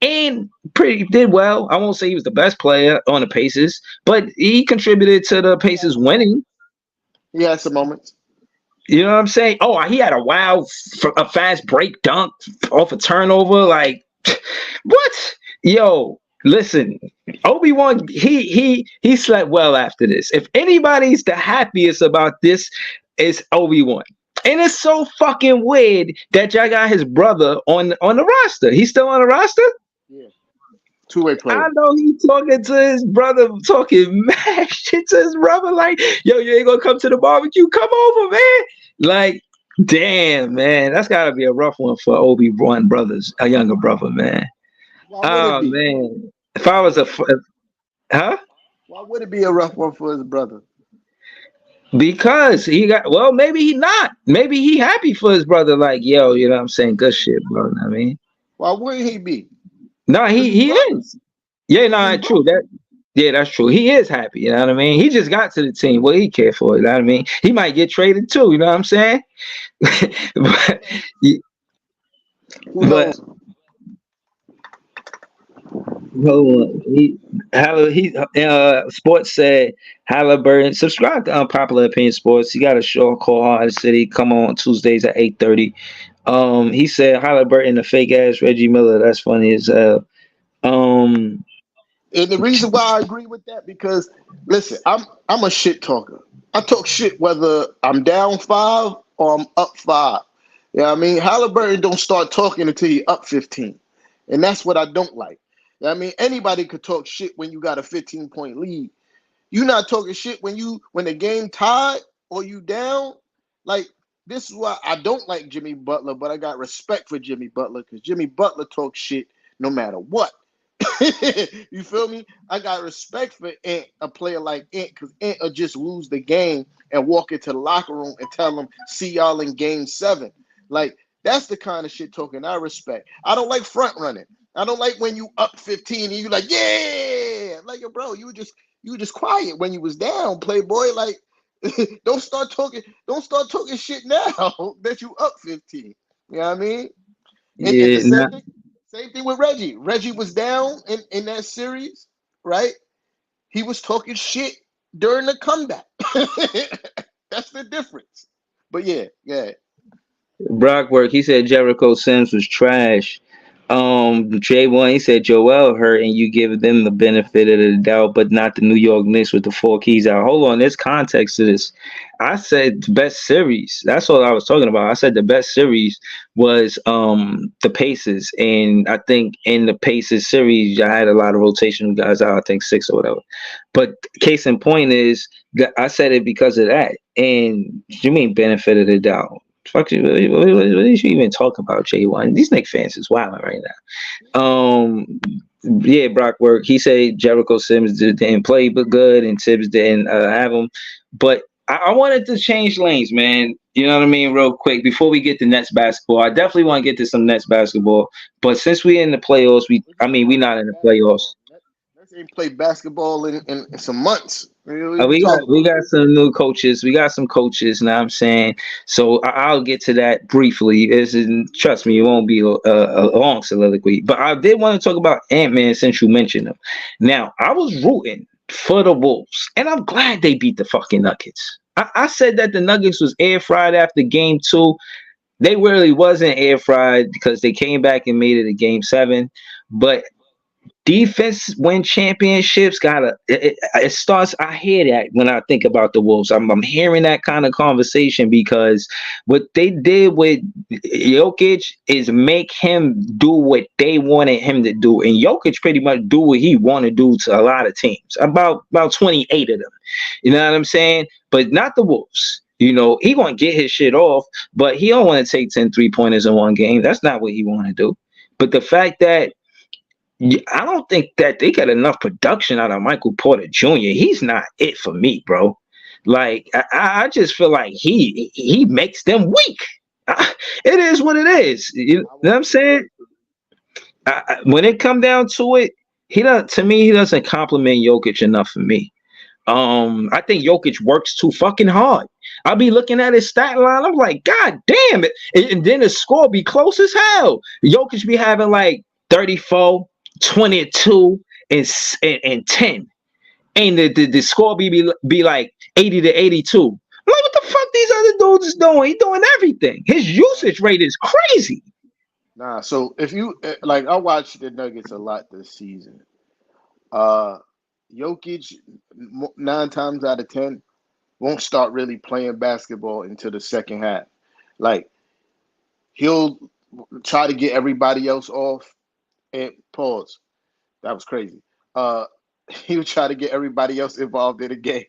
and pretty did well. I won't say he was the best player on the Pacers, but he contributed to the He had Pacers some moments. winning. He had some moments. You know what I'm saying? Oh, he had a a fast break dunk off a turnover. Like, what? Yo, listen, Obi-Wan, he slept well after this. If anybody's the happiest about this, it's Obi-Wan. And it's so fucking weird that y'all got his brother on the roster. He's still on the roster? Yeah. Two-way player. I know he talking to his brother, talking mad shit to his brother, like, yo, you ain't gonna come to the barbecue? Come over, man. Like, damn, man, that's gotta be a rough one for Obi-Wan brothers, a younger brother, man. Why would it Oh be? man, if I was huh? Why would it be a rough one for his brother? Because he got well, maybe he not. Maybe he happy for his brother. Like, yo, you know what I'm saying? Good shit, bro. You know what I mean, Why wouldn't he be? no, It's his he brother. is. Yeah, It's his no, true. brother. Yeah, that's true. He is happy. You know what I mean? He just got to the team. What he care for? You know what I mean? He might get traded too. You know what I'm saying? Who but, knows? Who but knows? hold on. Sports said Halliburton. Subscribe to Unpopular Opinion Sports. He got a show called Hard City. Come on Tuesdays at 8:30. He said Halliburton a fake ass Reggie Miller. That's funny as hell. Um, And the reason why I agree with that because listen, I'm a shit talker. I talk shit whether I'm down 5 or I'm up 5. You know what I mean? Halliburton don't start talking until you up 15. And that's what I don't like. You know what I mean? Anybody could talk shit when you got a 15-point lead. You not talking shit when the game tied or you down. Like this is why I don't like Jimmy Butler, but I got respect for Jimmy Butler because Jimmy Butler talks shit no matter what. You feel me? I got respect for Ant, a player like Ant, because Ant will just lose the game and walk into the locker room and tell them, see y'all in game 7. Like, that's the kind of shit talking I respect. I don't like front running. I don't like when you up 15 and you like, yeah. Like, yo, bro, you were just quiet when you was down, playboy. Like, don't start talking shit now that you up 15. You know what I mean? And yeah, the nah, same thing. Same thing with Reggie. Reggie was down in that series, right? He was up 15. And he was like, yeah, like, yo, bro, you were just quiet when you was down, playboy. Like, don't start talking shit now that you up 15. You know what I mean? And the same thing with Reggie. Reggie was down in that series, right? he was talking shit during the comeback. That's the difference. But yeah. Brockwork, he said Jericho Sims was trash. J1, he said Joel hurt and you give them the benefit of the doubt, but not the New York Knicks with the four keys out. Hold on, there's context to this. I said the best series. That's what I was talking about. I said the best series was the Pacers, and I think in the Pacers series, I had a lot of rotational guys out. I think six or whatever. But case in point is that I said it because of that. And you mean benefit of the doubt? Fuck you. What did you even talk about, J1? These Knicks fans is wilding right now. Yeah, Brock work. He said Jericho Sims didn't play but good, and Tibbs didn't have him. But I wanted to change lanes, man. You know what I mean, real quick before we get to Nets basketball. I definitely want to get to some Nets basketball. But since we're in the playoffs, What you we're talking not about in the playoffs. basketball? Let's ain't played basketball in some months. What are you We got talking about? some new coaches. We got some coaches. Now I'm saying, so I'll get to that briefly. Trust me, it won't be a long soliloquy. But I did want to talk about Ant-Man since you mentioned him. Now I was rooting for the Wolves, and I'm glad they beat the fucking Nuggets. I said that the Nuggets was air fried after game 2. They really wasn't air fried because they came back and made it a game 7. But defense win championships. It starts. I hear that when I think about the Wolves. I'm hearing that kind of conversation because what they did with Jokic is make him do what they wanted him to do, and Jokic pretty much do what he want to do to a lot of teams. About 28 of them. You know what I'm saying? But not the Wolves. You know, he gonna get his shit off, but he don't want to take 10 3-pointers in one game. That's not what he want to do. But the fact that I don't think that they got enough production out of Michael Porter Jr. He's not it for me, bro. Like I just feel like he makes them weak. It is what it is. You know I what won't I'm saying? disagree. When it come down to it, he does to me. He doesn't compliment Jokic enough for me. I think Jokic works too fucking hard. I'll be looking at his stat line. I'm like, God damn it. And then the score be close as hell. Jokic be having like 34, 22, and 10. And the score be like 80 to 82. I'm like, what the fuck these other dudes is doing? He doing everything. His Right. usage rate is crazy. Nah. So if you like, I watched the Nuggets a lot this season. Uh, Jokic 9 times out of 10 won't start really playing basketball until the second half. Like he'll try to get everybody else off and pause. That was crazy. Uh, he would try to get everybody else involved in the game.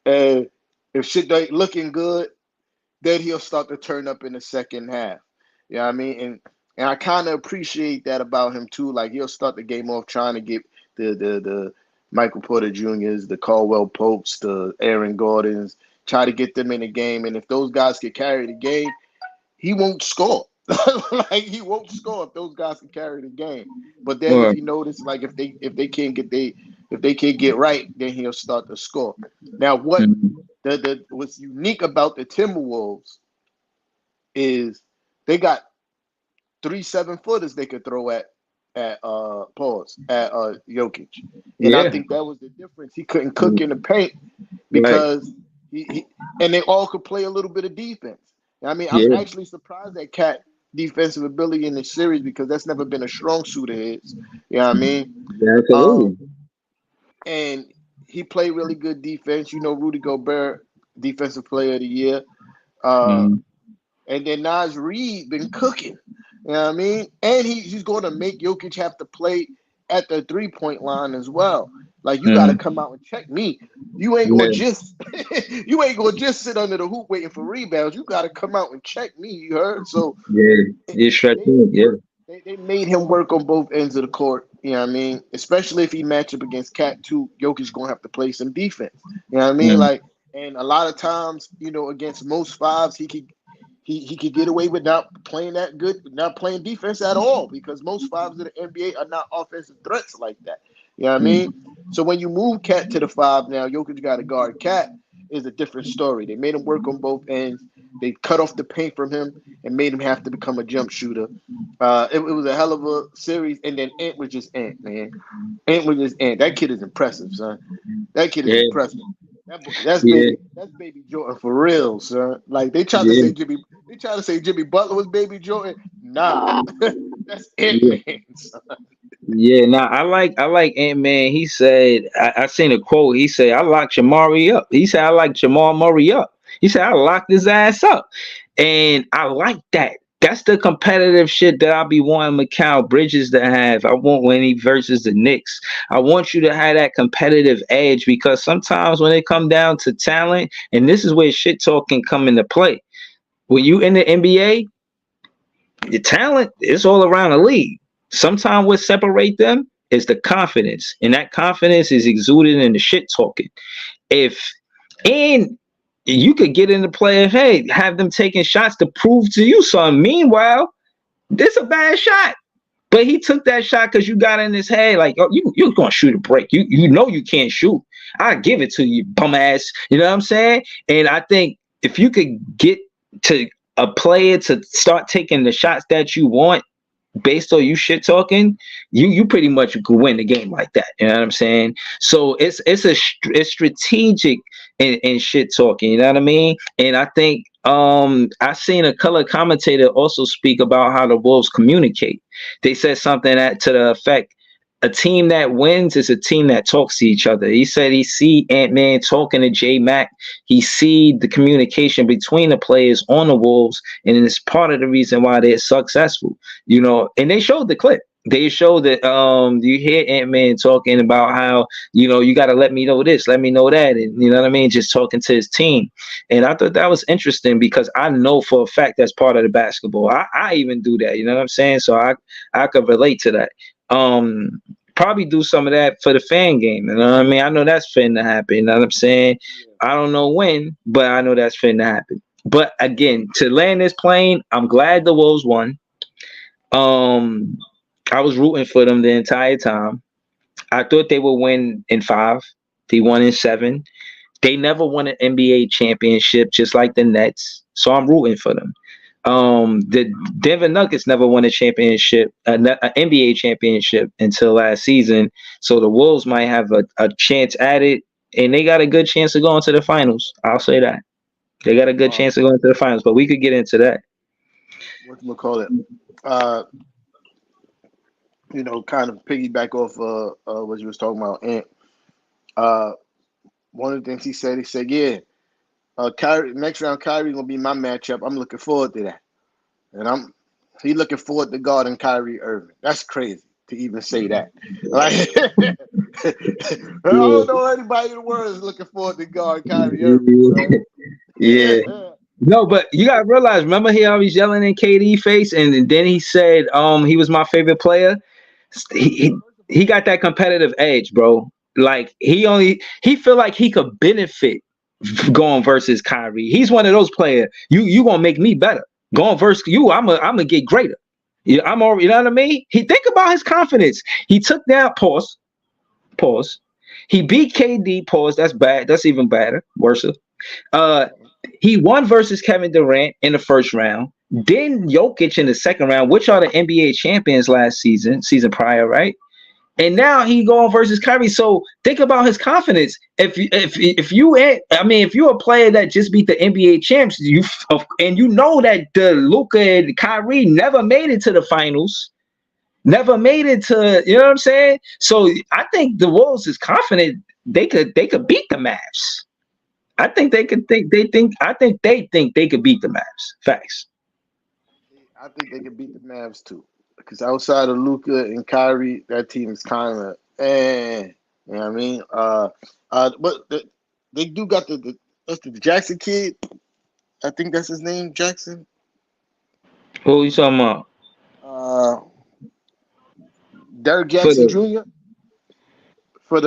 And if shit ain't looking good, then he'll start to turn up in the second half. You know what I mean? And I kind of appreciate that about him too. Like he'll start the game off trying to get the Michael Porter Juniors, the Caldwell Popes, the Aaron Gordons, try to get them in the game. And if those guys can carry the game, he won't score. Like he won't score if those guys can carry the game. But then if Or he notice, like if they can't get if they can't get right, then he'll start to score. Now what the what's unique about the Timberwolves is they got 3 7-footers they could throw at pause at Jokic. And I yeah, think that was the difference. He couldn't cook in the paint right, because he and they all could play a little bit of defense. I mean, I'm yeah, actually surprised at Cat defensive ability in the series because that's never been a strong suit of his. You know what I mean? yeah, Um, absolutely. and he played really good defense. You know, Rudy Gobert, defensive player of the year. Uh, Mm, and then Nas Reed been cooking. You know what I mean? And he's going to make Jokic have to play at the 3 point line as well. Like you got to mm, come out and check me. You ain't gonna yeah, just you ain't gonna just sit under the hoop waiting for rebounds. You got to come out and check me. You heard? So yeah, you stretch they, it, yeah. they made him work on both ends of the court. You know what I mean? Especially if he match up against Cat 2, Jokic gonna have to play some defense. You know what I mean? Mm, Like, and a lot of times, you know, against most fives, he could get away with not playing that good, not playing defense at all, because most fives in the NBA are not offensive threats like that. You know what I mm, mean? So when you move Cat to the 5 now, Jokic got to guard Cat is a different story. They made him work on both ends. They cut off the paint from him and made him have to become a jump shooter. It was a hell of a series. And then Ant was just Ant, man. Ant was just Ant. That kid is impressive, son. That kid is Yeah, impressive. That's yeah, baby Jordan for real, son. Like they tried to yeah, say Jimmy Butler was baby Jordan. Nah, that's Ant yeah. Man, son. Yeah, now I like Ant Man. He said I seen a quote. He said I locked Jamari up. He said I like Jamal Murray up. He said I locked his ass up, and I like that. That's the competitive shit that I be wanting Mikal Bridges to have. I want when he versus the Knicks. I want you to have that competitive edge because sometimes when it come down to talent, and this is where shit talk can come into play. When you in the NBA, your talent is all around the league. Sometimes what separate them is the confidence, and that confidence is exuded in the shit talking. If and you could get into play, hey, have them taking shots to prove to you something. Meanwhile, this a bad shot. But he took that shot because you got in his head, like, oh, you're gonna shoot a break. You know you can't shoot. I give it to you, bum ass. You know what I'm saying? And I think if you could get to a player to start taking the shots that you want based on you shit talking, you pretty much could win the game like that. You know what I'm saying? So it's strategic in shit talking. You know what I mean? And I think I seen a color commentator also speak about how the Wolves communicate. They said something that to the effect. A team that wins is a team that talks to each other. He said he see Ant-Man talking to J Mac. He see the communication between the players on the Wolves, and it's part of the reason why they're successful. You know, and they showed the clip. They showed that you hear Ant-Man talking about how, you know, you got to let me know this, let me know that, and you know what I mean, just talking to his team. And I thought that was interesting because I know for a fact that's part of the basketball. I even do that, you know what I'm saying? So I could relate to that. Probably do some of that for the fan game. You know what I mean? I know that's finna happen. You know what I'm saying? I don't know when, but I know that's finna happen. But again, to land this plane, I'm glad the Wolves won. Um, I was rooting for them the entire time. I thought they would win in 5. They won in 7. They never won an NBA championship, just like the Nets. So I'm rooting for them. The Denver Nuggets never won a championship, an NBA championship until last season. So the Wolves might have a chance at it, and they got a good chance of going to the finals. I'll say that they got a good Um, chance of going to the finals. But we could get into that. what you call it? Uh, kind of piggyback off what you was talking about, Ant. Uh, one of the things he said, yeah, Kyrie next round, Kyrie gonna be my matchup. I'm looking forward to that, and he looking forward to guarding Kyrie Irving. That's crazy to even say that. Like, I Yeah, don't know anybody in the world is looking forward to guarding Kyrie Irving, yeah, son. yeah. No, but you gotta realize. Remember, he always yelling in KD face, and then he said, he was my favorite player. He he, First of he all, got that competitive edge, bro. Like he feel like he could benefit going versus Kyrie. He's one of those players. You gonna make me better going versus you. I'm gonna get greater. Yeah, I'm already. You know what I mean? He think about his confidence. He took down pause. He beat KD. Pause. That's bad. That's even badder. Worse. Uh, he won versus Kevin Durant in the first round. Then Jokic in the second round, which are the NBA champions last season prior, right? And now he going versus Kyrie. So think about his confidence. I mean, if you're a player that just beat the NBA champs, and you know that the Luka and Kyrie never made it to the finals, never made it to, you know what I'm saying? So I think the Wolves is confident they could beat the Mavs. I think they could think they think I think they could beat the Mavs. Facts. I think they can beat the Mavs too. Because outside of Luca and Kyrie, that team is kind of You know what I mean? They do got what's the Jackson kid? I think that's his name, Jackson. Who you talking about? Uh, Derek For Jackson the Jr. for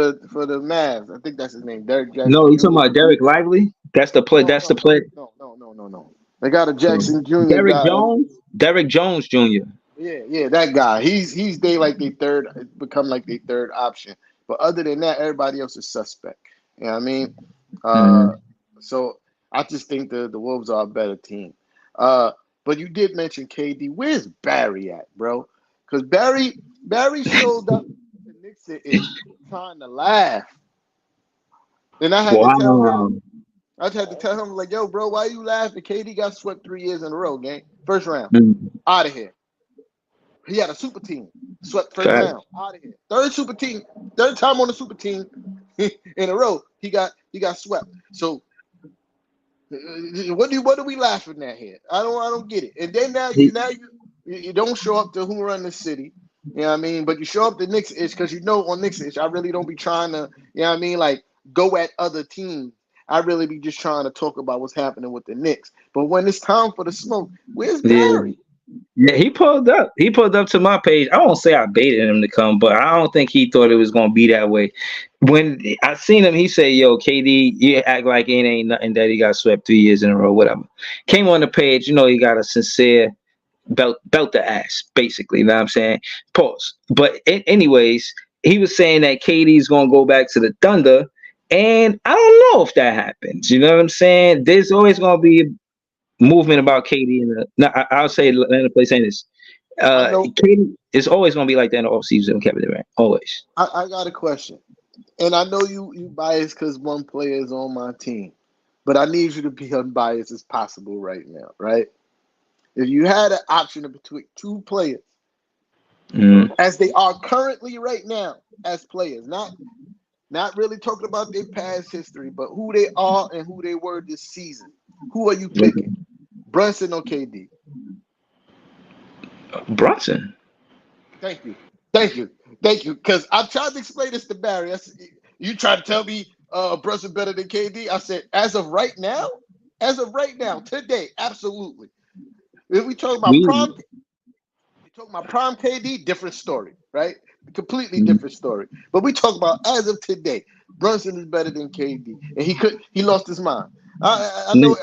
the Mavs. I think that's his name, Derek No, Jackson you talking Jr. about Derek Lively? That's the play. No, That's the no, no, play. no, no, no, no, no. They got a Jackson Jr. Derek guy. Jones. Derek Jones Jr. Yeah, that guy. He's they like they third become like their third option. But other than that, everybody else is suspect. You know what I mean? Uh, Mhm. so I just think the Wolves are a better team. Uh, but you did mention KD. Where's Barry at, bro? Because Barry showed up to Knicks ish trying to laugh. And I had to tell him, Wow. I had to tell him, like, yo, bro, why you laughing? KD got swept 3 years in a row, gang. First round. Mm, Out of here. He had a super team. Swept first fact. round. Out of here. Third super team, third time on the super team in a row. He got swept. So what are we laughing at here? I don't get it. And then now you don't show up to who run the city. You know what I mean? But you show up to Knicks ish because you know on Knicks ish, I really don't be trying to, you know what I mean, like go at other teams. I really be just trying to talk about what's happening with the Knicks. But when it's time for the smoke, where's Yeah. Barry? Yeah, he pulled up. He pulled up to my page. I won't say I baited him to come, but I don't think he thought it was gonna be that way. When I seen him, he said, "Yo, KD, you act like it ain't nothing that he got swept 3 years in a row, whatever." Came on the page, he got a sincere belt the ass, basically. You know what I'm saying? Pause. But anyways, he was saying that KD's gonna go back to the Thunder, and I don't know if that happens. You know what I'm saying? There's always gonna be movement about KD in the. No, I'll say another place saying this. I know. KD is always going to be like that in the offseason with Kevin Durant. Always. I got a question, and I know you biased because one player is on my team, but I need you to be unbiased as possible right now, right? If you had an option between two players, Mm. as they are currently right now, as players, not really talking about their past history, but who they are and who they were this season, who are you picking? Brunson or KD? Brunson. Thank you. Thank you. Thank you. Because I tried to explain this to Barry. You tried to tell me Brunson better than KD. I said, as of right now, today, absolutely. If we talk about We. prime, we talk about prime KD, different story, right? Completely Mm. different story. But we talk about as of today, Brunson is better than KD, and he lost his mind. I know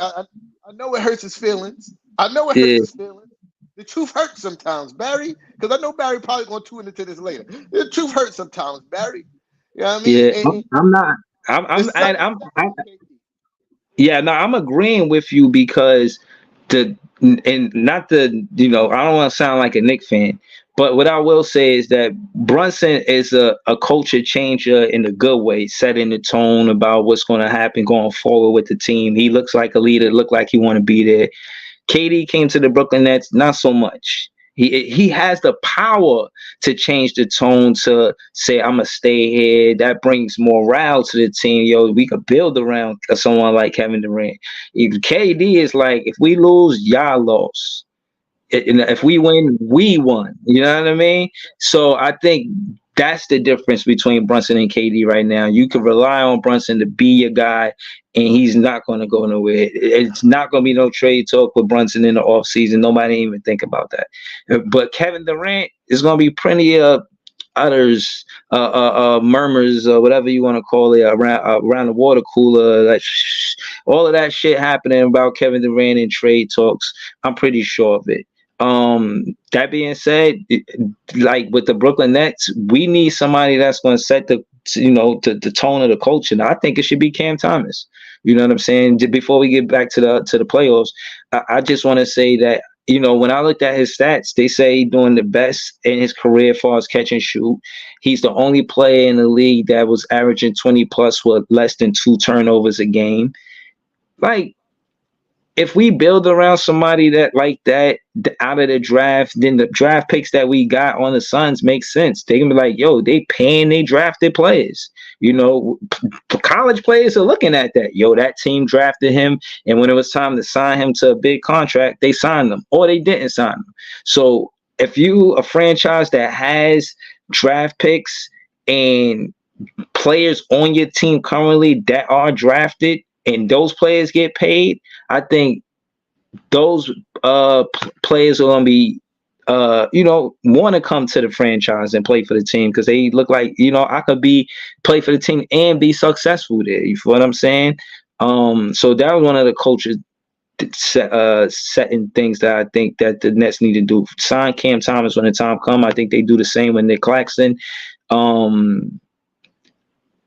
I know it hurts his feelings. I know it hurts Yeah. his feelings. The truth hurts sometimes, Barry, because I know Barry probably gonna tune into this later. The truth hurts sometimes, Barry. You know what I mean? Yeah. And I'm not. I'm. the I'm. sun is I'm. shining on KD. Yeah, no, I'm agreeing with you because the and not the I don't want to sound like a Knick fan, but what I will say is that Brunson is a culture changer in a good way, setting the tone about what's going to happen going forward with the team. He looks like a leader, look like he want to be there. KD came to the Brooklyn Nets, not so much. He has the power to change the tone to say, I'm gonna stay here. That brings morale to the team. Yo, we could build around someone like Kevin Durant. If KD is like, if we lose, y'all lost. And if Yep. we win, we won. You know what I mean? So I think that's the difference between Brunson and KD right now. You can rely on Brunson to be your guy, and he's not going to go nowhere. It's not going to be no trade talk with Brunson in the offseason. Nobody even think about that. But Kevin Durant is going to be plenty of others, murmurs, or whatever you want to call it, around the water cooler, like all of that shit happening about Kevin Durant and trade talks. I'm pretty sure of it. That being said, like with the Brooklyn Nets, we need somebody that's going to set the tone of the culture. And I think it should be Cam Thomas. You know what I'm saying? Before we get back to the playoffs, I just want to say that when I looked at his stats, they say he's doing the best in his career as far as catch and shoot. He's the only player in the league that was averaging 20 plus with less than 2 turnovers a game. Like, if we build around somebody that like that out of the draft, then the draft picks that we got on the Suns make sense. They can be like, yo, they paying they drafted players. College players are looking at that. Yo, that team drafted him, and when it was time to sign him to a big contract, they signed him, or they didn't sign him. So if you a franchise that has draft picks and players on your team currently that are drafted and those players get paid, I think those players are gonna be want to come to the franchise and play for the team because they look like I could play for the team and be successful there. You feel what I'm saying? So that was one of the culture setting things that I think that the Nets need to do. Sign Cam Thomas when the time come. I think they do the same with Nick Claxton.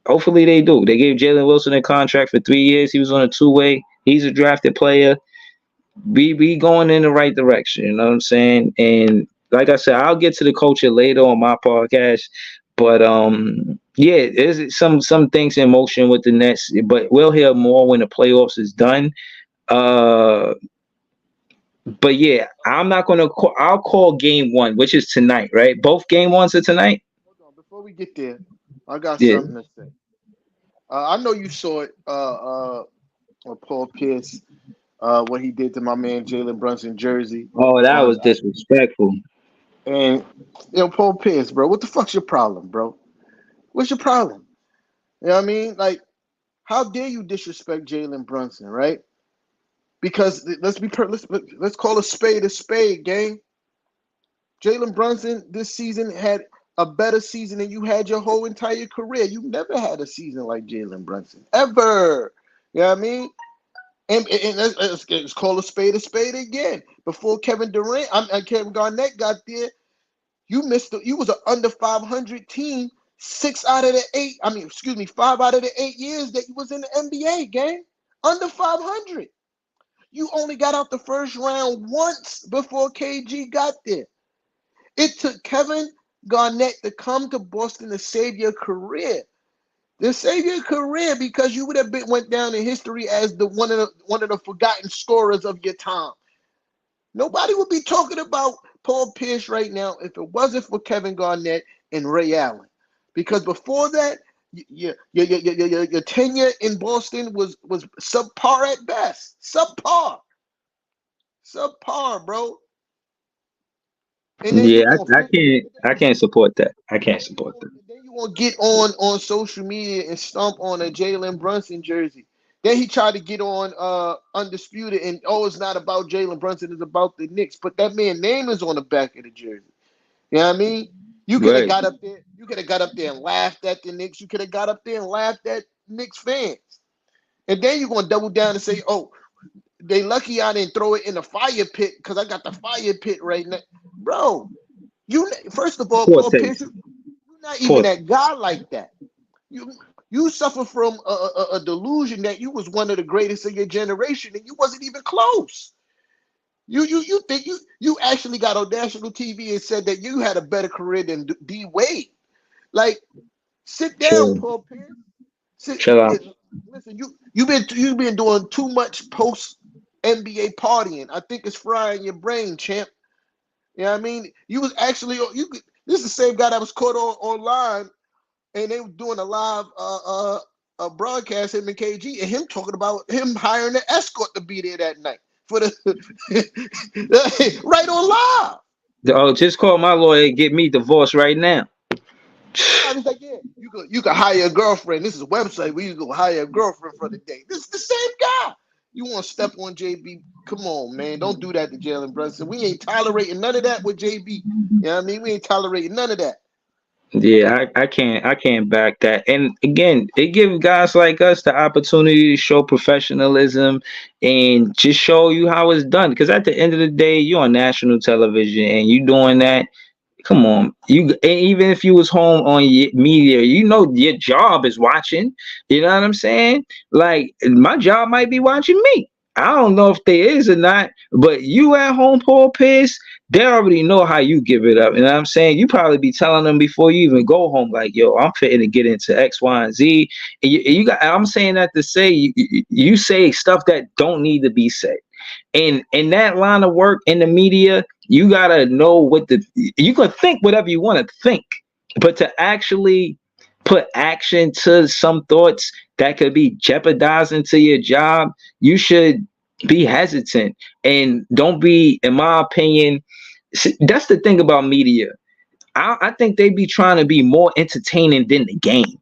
Hopefully they do. They gave Jalen Wilson a contract for 3 years. He was on a 2-way. He's a drafted player. We going in the right direction. You know what I'm saying? And like I said, I'll get to the culture later on my podcast. But yeah, there's some things in motion with the Nets. But we'll hear more when the playoffs is done. Uh, but yeah, I'm not gonna call. I'll call game one, which is tonight, right? Both game ones are tonight. Hold on, before we get there, I got Yeah. something to say. I know you saw it, on Paul Pierce, what he did to my man Jalen Brunson jersey Oh, that on his was disrespectful. and Paul Pierce, bro. What the fuck's your problem, bro? What's your problem? You know what I mean? Like, how dare you disrespect Jalen Brunson, right? Because let's call a spade, gang. Jalen Brunson this season had a better season than you had your whole entire career. You never had a season like Jalen Brunson ever. You know what I mean? And let's call a spade again. Before Kevin Durant, Kevin Garnett got there, you missed. You was an under 500 team. 6 out of the 8. I mean, excuse me, 5 out of the 8 years that you was in the NBA, gang. Under 500. You only got out the first round once before KG got there. It took Kevin Garnett to come to Boston to save your career. To save your career because you would have went down in history as the one of the forgotten scorers of your time. Nobody would be talking about Paul Pierce right now if it wasn't for Kevin Garnett and Ray Allen. Because before that, your tenure in Boston was subpar at best. Subpar, bro. And then Yeah, you gonna I can't support that. I can't support that. then you gonna get on social media and stomp on a Jalen Brunson jersey. Then he tried to get on Undisputed and it's not about Jalen Brunson, it's about the Knicks. But that man's name is on the back of the jersey. You know what I mean? You could have Right. got up there. You could have got up there and laughed at the Knicks. You could have got up there and laughed at Knicks fans. And then you're gonna double down and say, "Oh, they lucky I didn't throw it in the fire pit because I got the fire pit right now." Bro, you first of all, Poor Paul Pierce, taste. you're not even Poor. that guy like that. You you suffer from a delusion that you was one of the greatest of your generation and you wasn't even close. You think you actually got on national TV and said that you had a better career than D Wade. Like, sit down, Chill. Paul Pierce. Sit. Chill out. Listen, you've been doing too much post NBA partying. I think it's frying your brain, champ. You know what I mean? You was actually this is the same guy that was caught online, and they were doing a live broadcast, him and KG, and him talking about him hiring an escort to be there that night for the right on live. Oh, just call my lawyer and get me divorced right now. I was like, yeah, you could hire a girlfriend. This is a website where you can hire a girlfriend for the day. This is the same guy. You want to step on JB? Come on, man. Don't do that to Jalen Brunson. We ain't tolerating none of that with JB. You know what I mean? We ain't tolerating none of that. Yeah, I can't back that. And again, it gives guys like us the opportunity to show professionalism and just show you how it's done. Because at the end of the day, you're on national television and you doing that. Come on, and even if you was home on your media, you know your job is watching. You know what I'm saying? Like my job might be watching me. I don't know if there is or not, but you at home, Paul Pierce, they already know how you give it up. You know what I'm saying? You probably be telling them before you even go home, like, yo, I'm fitting to get into X, Y, and Z. And you got. I'm saying that to say you say stuff that don't need to be said. And in that line of work in the media, you gotta know you can think whatever you want to think, but to actually put action to some thoughts that could be jeopardizing to your job, you should be hesitant and don't be, in my opinion. That's the thing about media. I think they be trying to be more entertaining than the game.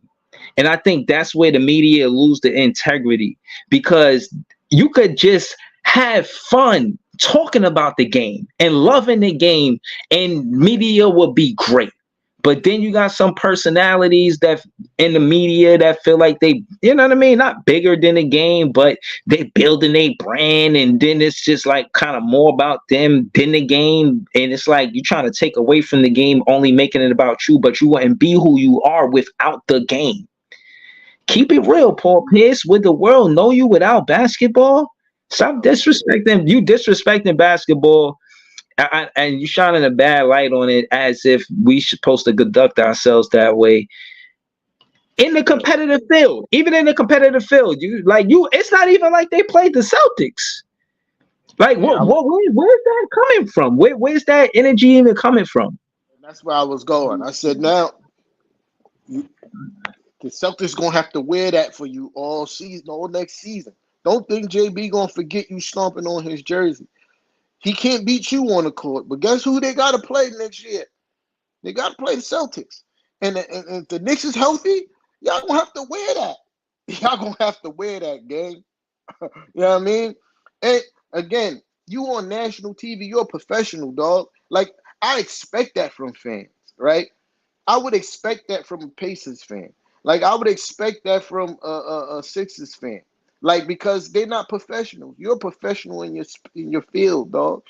And I think that's where the media lose the integrity because you could just have fun talking about the game and loving the game, and media will be great. But then you got some personalities that in the media that feel like they, you know what I mean, not bigger than the game, but they building a brand, and then it's just like kind of more about them than the game. And it's like you're trying to take away from the game, only making it about you, but you wouldn't be who you are without the game. Keep it real, Paul Pierce. Would the world know you without basketball? Stop No. disrespecting. You disrespecting basketball, and you shining a bad light on it as if we supposed to conduct ourselves that way in the Yeah. competitive field. Even in the competitive field, you like you. It's not even like they played the Celtics. Like Yeah. where's that coming from? Where's that energy even coming from? That's where I was going. I said, now you, the Celtics gonna have to wear that for you all season, all next season. Don't think JB gonna forget you stomping on his jersey. He can't beat you on the court, but guess who they gotta play next year? They gotta play the Celtics. And if the Knicks is healthy, y'all gonna have to wear that. Y'all gonna have to wear that, gang. You know what I mean? And again, you on national TV, you're a professional, dog. Like, I expect that from fans, right? I would expect that from a Pacers fan. Like, I would expect that from a Sixers fan. Like, because they're not professionals. You're a professional in your field, dog.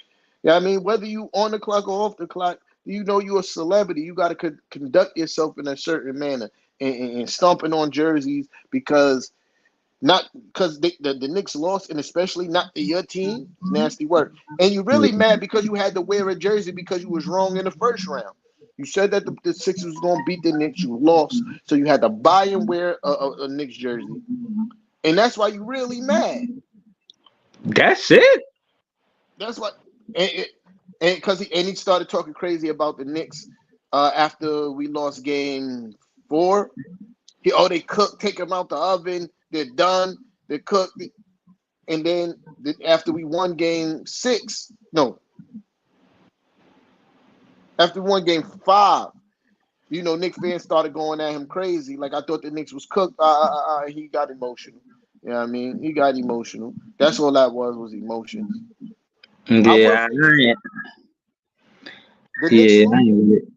You know what I mean? Whether you on the clock or off the clock, you know you're a celebrity. You got to conduct yourself in a certain manner and stomping on jerseys because not because the Knicks lost, and especially not to your team. It's nasty work. And you really mad because you had to wear a jersey because you was wrong in the first round. You said that the Sixers was going to beat the Knicks. You lost, so you had to buy and wear a Knicks jersey, and that's why you really mad. That's it. That's what, and because he started talking crazy about the Knicks after we lost game 4. They cooked, take them out the oven. They're done. They're cooked. And then after we won game 6, no, after we won game 5, Knicks fans started going at him crazy. Like, I thought the Knicks was cooked. He got emotional. You know what I mean? He got emotional. That's all that was emotions. I will Yeah, say this though. The Knicks yeah. losing,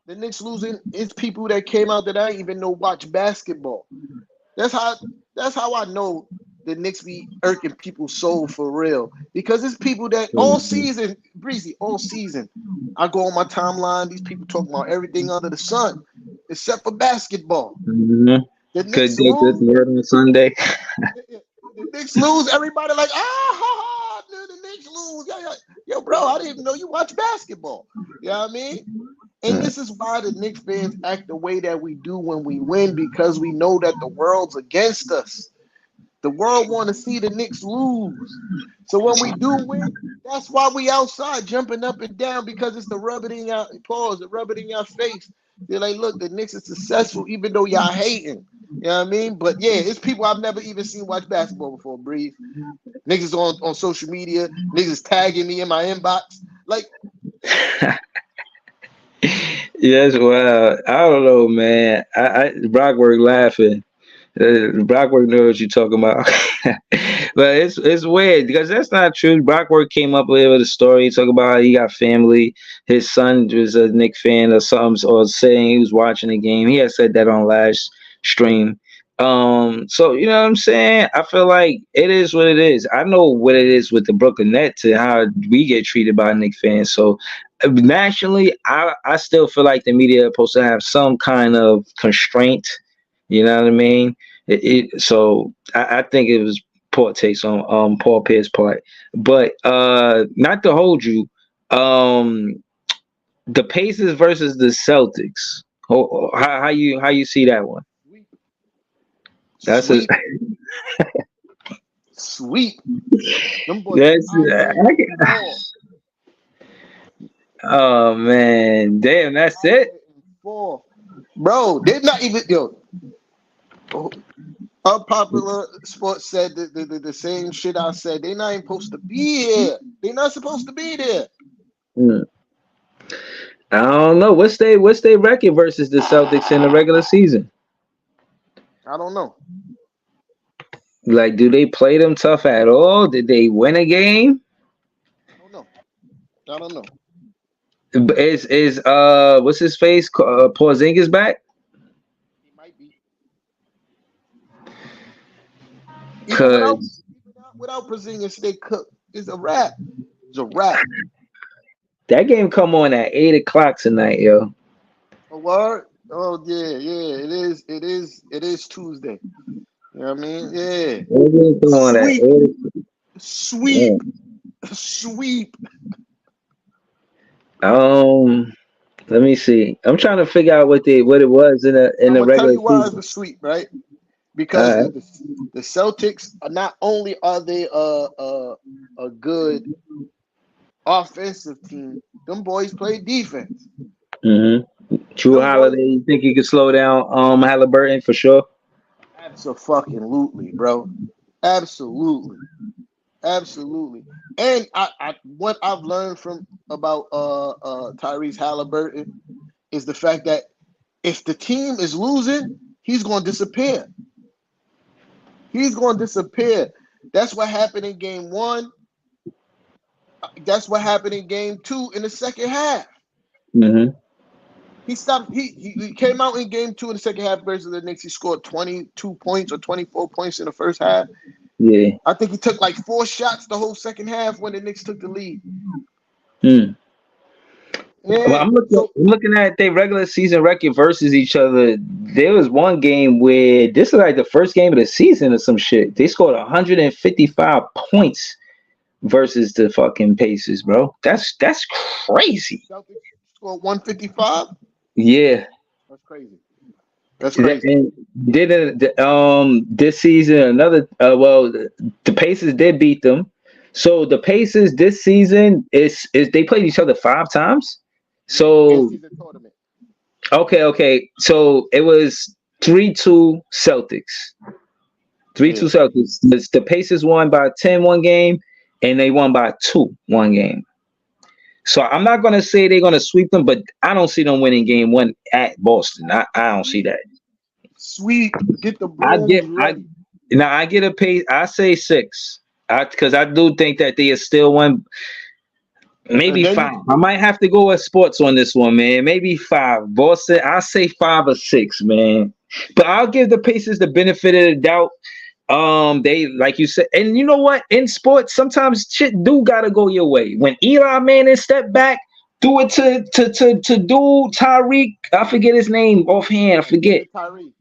the Knicks losing is people that came out that I didn't even know watch basketball. That's how that's how I know the Knicks be irking people's soul for real. Because it's people that all season, Breezy, all season, I go on my timeline, these people talking about everything under the sun, except for basketball. Mm-hmm. The Good Knicks day, good lose, word on Sunday. the Knicks lose, everybody like, dude, the Knicks lose. Yo, bro, I didn't even know you watch basketball. You know what I mean? And this is why the Knicks fans act the way that we do when we win, because we know that the world's against us. The world want to see the Knicks lose. So when we do win, that's why we outside jumping up and down, because it's to rub it in your pause, to rub it in your face. They're like, look, the Knicks is successful, even though y'all hating. You know what I mean? But yeah, it's people I've never even seen watch basketball before, Breeze. Niggas on social media, niggas tagging me in my inbox. Like, Yes, well, I don't know, man. Brockwork laughing. Brockwork knows what you're talking about. But it's weird because that's not true. Brockwork came up with a story talking about how he got family. His son was a Nick fan or something, or saying he was watching the game. He had said that on last stream. So you know what I'm saying? I feel like it is what it is. I know what it is with the Brooklyn Nets and how we get treated by Nick fans. So nationally, I still feel like the media is supposed to have some kind of constraint. You know what I mean? So I think it was poor taste on Paul Pierce's part. But not to hold you, um the Pacers versus the Celtics. How you see that one? sweep, That's a sweep, sweep. Them boys is that's 9-4. oh man, damn, that's Nine it. and four. Bro, they're not even, yo, unpopular sports said the same shit I said. They're not even supposed to be here. They're not supposed to be there. Hmm. I don't know what's they record versus the Celtics in the regular season. I don't know. Like, do they play them tough at all? Did they win a game? I don't know. I don't know. Is what's his face? Porzingis back? He might be. Even without Cause without Porzingis, they cook. It's a wrap. It's a wrap. that game come on at 8 o'clock tonight, yo. A word? Oh yeah, yeah. It is. It is. It is Tuesday. You know what I mean? Yeah. That game come on at Sweep. 8. Sweep, sweep. Let me see. I'm trying to figure out what it was in I'm the gonna tell regular you why it's season. a sweep, right? All Because right. the Celtics are not only are they a good offensive team, them boys play defense. True Them boys Holiday. You think he could slow down Halliburton for sure? absolutely, bro. Absolutely. Absolutely. And I what I've learned from about Tyrese Halliburton is the fact that if the team is losing, he's gonna disappear. He's gonna disappear. That's what happened in game one. That's what happened in game two in the second half. Mm-hmm. He stopped. He came out in game two in the second half versus the Knicks. He scored 22 points or 24 points in the first half. Yeah. I think he took like 4 shots the whole second half when the Knicks took the lead. Hmm. Well, Yeah. So I'm looking at their regular season record versus each other. There was one game where this is like the first game of the season or some shit. They scored 155 points versus the fucking Pacers, bro. That's crazy. Celtics scored 155. Yeah. That's crazy. That's crazy. And this season another the Pacers did beat them. So the Pacers this season is they played each other 5 times. Yeah. In So season tournament. okay. So it was 3-2 Celtics. 3-2 Yeah. Celtics. The Pacers won by 10 one game, and they won by 2 one game. So I'm not gonna say they're gonna sweep them, but I don't see them winning game one at Boston. I don't see that. Sweep. Get the I brooms get I ready. now I get a pace. I say 6. Because I do think that they are still one, And maybe then 5. you I might have to go with sports on this one, man. Maybe 5. Boston, I say 5 or 6, man. But I'll give the Pacers the benefit of the doubt. They like you said, and you know what? In sports, sometimes shit do gotta go your way. When Eli Manning stepped back, do it to do Tyreek. I forget his name offhand. I forget. David Tyree.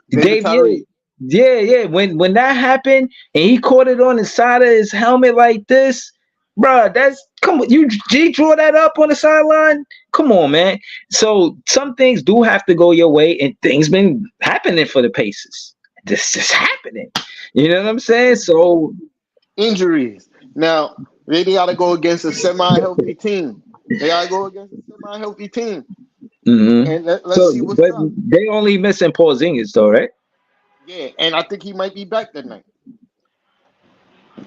David Dave, yeah, Tyree. yeah. When that happened and he caught it on the side of his helmet like this, bruh, that's come on. You G draw that up on the sideline. Come on, man. So some things do have to go your way, and things been happening for the Pacers. This is happening. You know what I'm saying? So Injuries. Now they gotta go against a semi-healthy team. They gotta go against a semi-healthy team. mhm. And let's so see what's but up. they only missing Porzingis though, right? Yeah, and I think he might be back that night.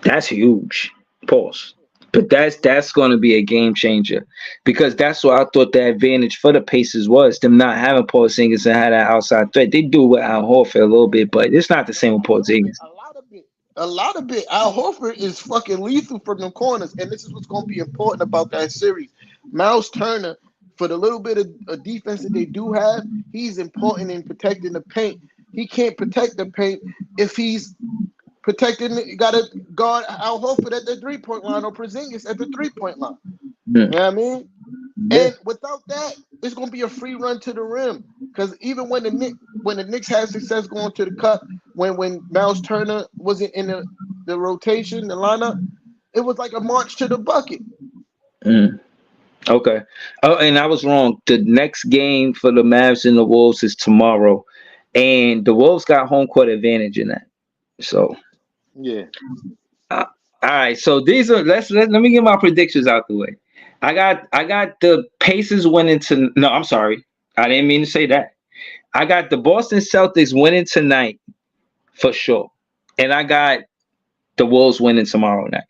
That's huge. Pause. But that's going to be a game changer because that's what I thought the advantage for the Pacers was them not having Porzingis and had that outside threat. They do with Al Horford a little bit, but it's not the same with A little bit, Porzingis. a lot of it, a lot of it. Al Horford is fucking lethal from the corners, and this is what's going to be important about that series. Miles Turner, for the little bit of defense that they do have, he's important in protecting the paint. He can't protect the paint if he's protecting. Got to guard Al Horford at the 3-point line or Porzingis at the 3-point line. Mm. You know what I mean? Yeah. And without that, it's going to be a free run to the rim. Because even when the Knicks had success going to the cup, when Miles Turner wasn't in the rotation, the lineup, it was like a march to the bucket. Mm. Okay. Oh, and I was wrong. The next game for the Mavs and the Wolves is tomorrow, and the Wolves got home court advantage in that. So, Yeah. uh, all right. So these are let me get my predictions out the way. I got the Pacers winning to no, I'm sorry. I didn't mean to say that. I got the Boston Celtics winning tonight for sure. And I got the Wolves winning tomorrow night.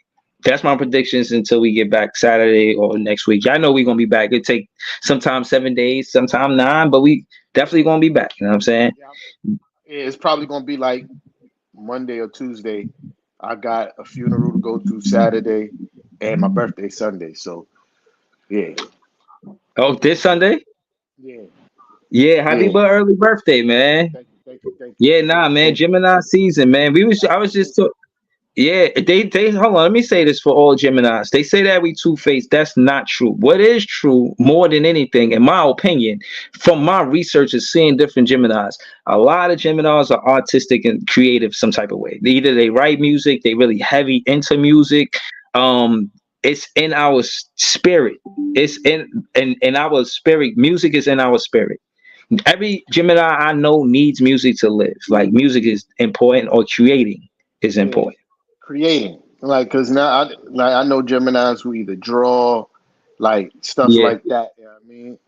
That's my predictions until we get back Saturday or next week. I know we're gonna be back. It take sometimes 7 days, sometime 9, but we definitely gonna be back. You know what I'm saying? Yeah. It's probably going to be like Monday or Tuesday. I got a funeral to go to Saturday and my birthday Sunday. So, yeah. Oh, this Sunday? Yeah. Yeah, happy Yeah. early birthday, man. Thank you. Thank you. Thank you. Yeah, nah, man. Thank you. Gemini season, man. I was just Thank you. Yeah, they hold on. Let me say this for all Geminis. They say that we two faced. That's not true. What is true, more than anything, in my opinion, from my research is seeing different Geminis. A lot of Geminis are artistic and creative some type of way. Either they write music, they really heavy into music. It's in our spirit. It's in our spirit. Music is in our spirit. Every Gemini I know needs music to live. Like music is important, or creating is Yeah, important. creating. Like, cause now I know Gemini's who either draw, like stuff Yeah. like that. You know what I mean?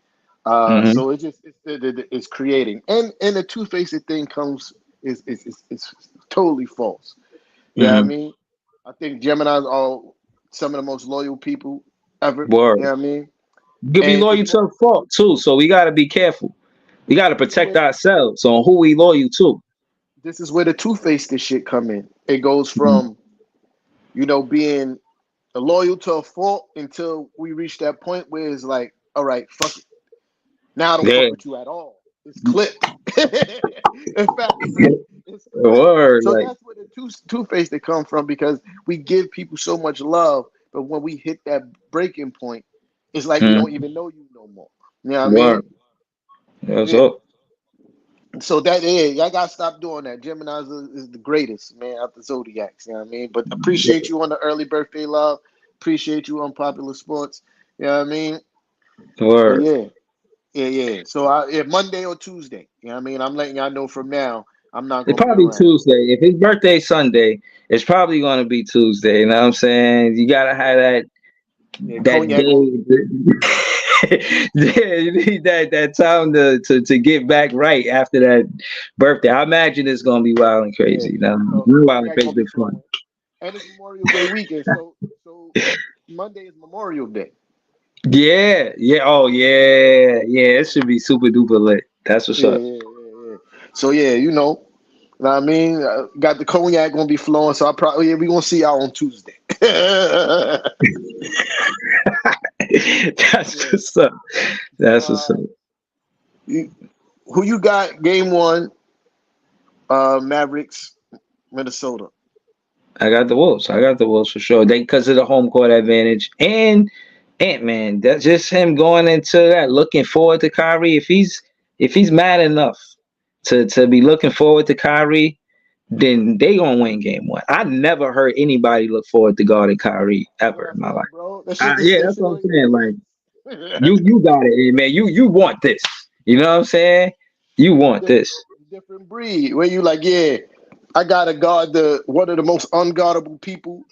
Hmm. So it's creating, and the two faced thing comes is totally false. Yeah, I Hmm. mean, I think Gemini's are some of the most loyal people ever. Word. Yeah, I mean, You could be and loyal to a fault too, so we gotta be careful. We gotta this is protect where ourselves on who we loyal to. the two faced shit come in. It goes Mhm. from being loyal to a fault until we reach that point where it's like, all right, fuck it. Now I don't Yeah. fuck with you at all. It's clipped. In fact, it's clipped. Word. So Like, that's where the two faced they come from because we give people so much love, but when we hit that breaking point, it's like we don't mhm. even know you no more. You know what I mean? Word. That's Yeah. up. So that y'all gotta stop doing that. Gemini's is the greatest, man, after Zodiacs, you know what I mean? But appreciate you on the early birthday love. Appreciate you on popular sports. You know what I mean? But Word. yeah. Yeah. So Monday or Tuesday. You know what I mean? I'm letting y'all know from now. I'm not It's gonna be probably around. Tuesday. If his birthday Sunday, it's probably gonna be Tuesday. You know what I'm saying? You gotta have Yeah, that cognac going. yeah, you need that time to get back right after that birthday. I imagine it's gonna be wild and Yeah. crazy. You know, So wild and cognac crazy, gonna be but fun. flowing, and it's Memorial Day weekend. So Monday is Memorial Day. Yeah, yeah, oh yeah, yeah. It should be super duper lit. That's what's up. Yeah. So yeah, what I mean, got the cognac gonna be flowing. So I probably we gonna see y'all on Tuesday. Yeah. That's what's up. That's what's Uh, up. you, who you got? Game one, Mavericks, Minnesota. I got the Wolves. I got the Wolves for sure. They because of the home court advantage and Ant Man. That's just him going into that, looking forward to Kyrie. If he's mad enough to be looking forward to Kyrie, then they gonna win game one. I never heard anybody look forward to guarding Kyrie That's what ever I in my life. said, bro. That shit Yeah, that that's shit what I'm don't even saying. make Like sense. you got it, man. You want this. You know what I'm saying? You It's want this. different breed. Where you like, yeah, I gotta guard the one of the most unguardable people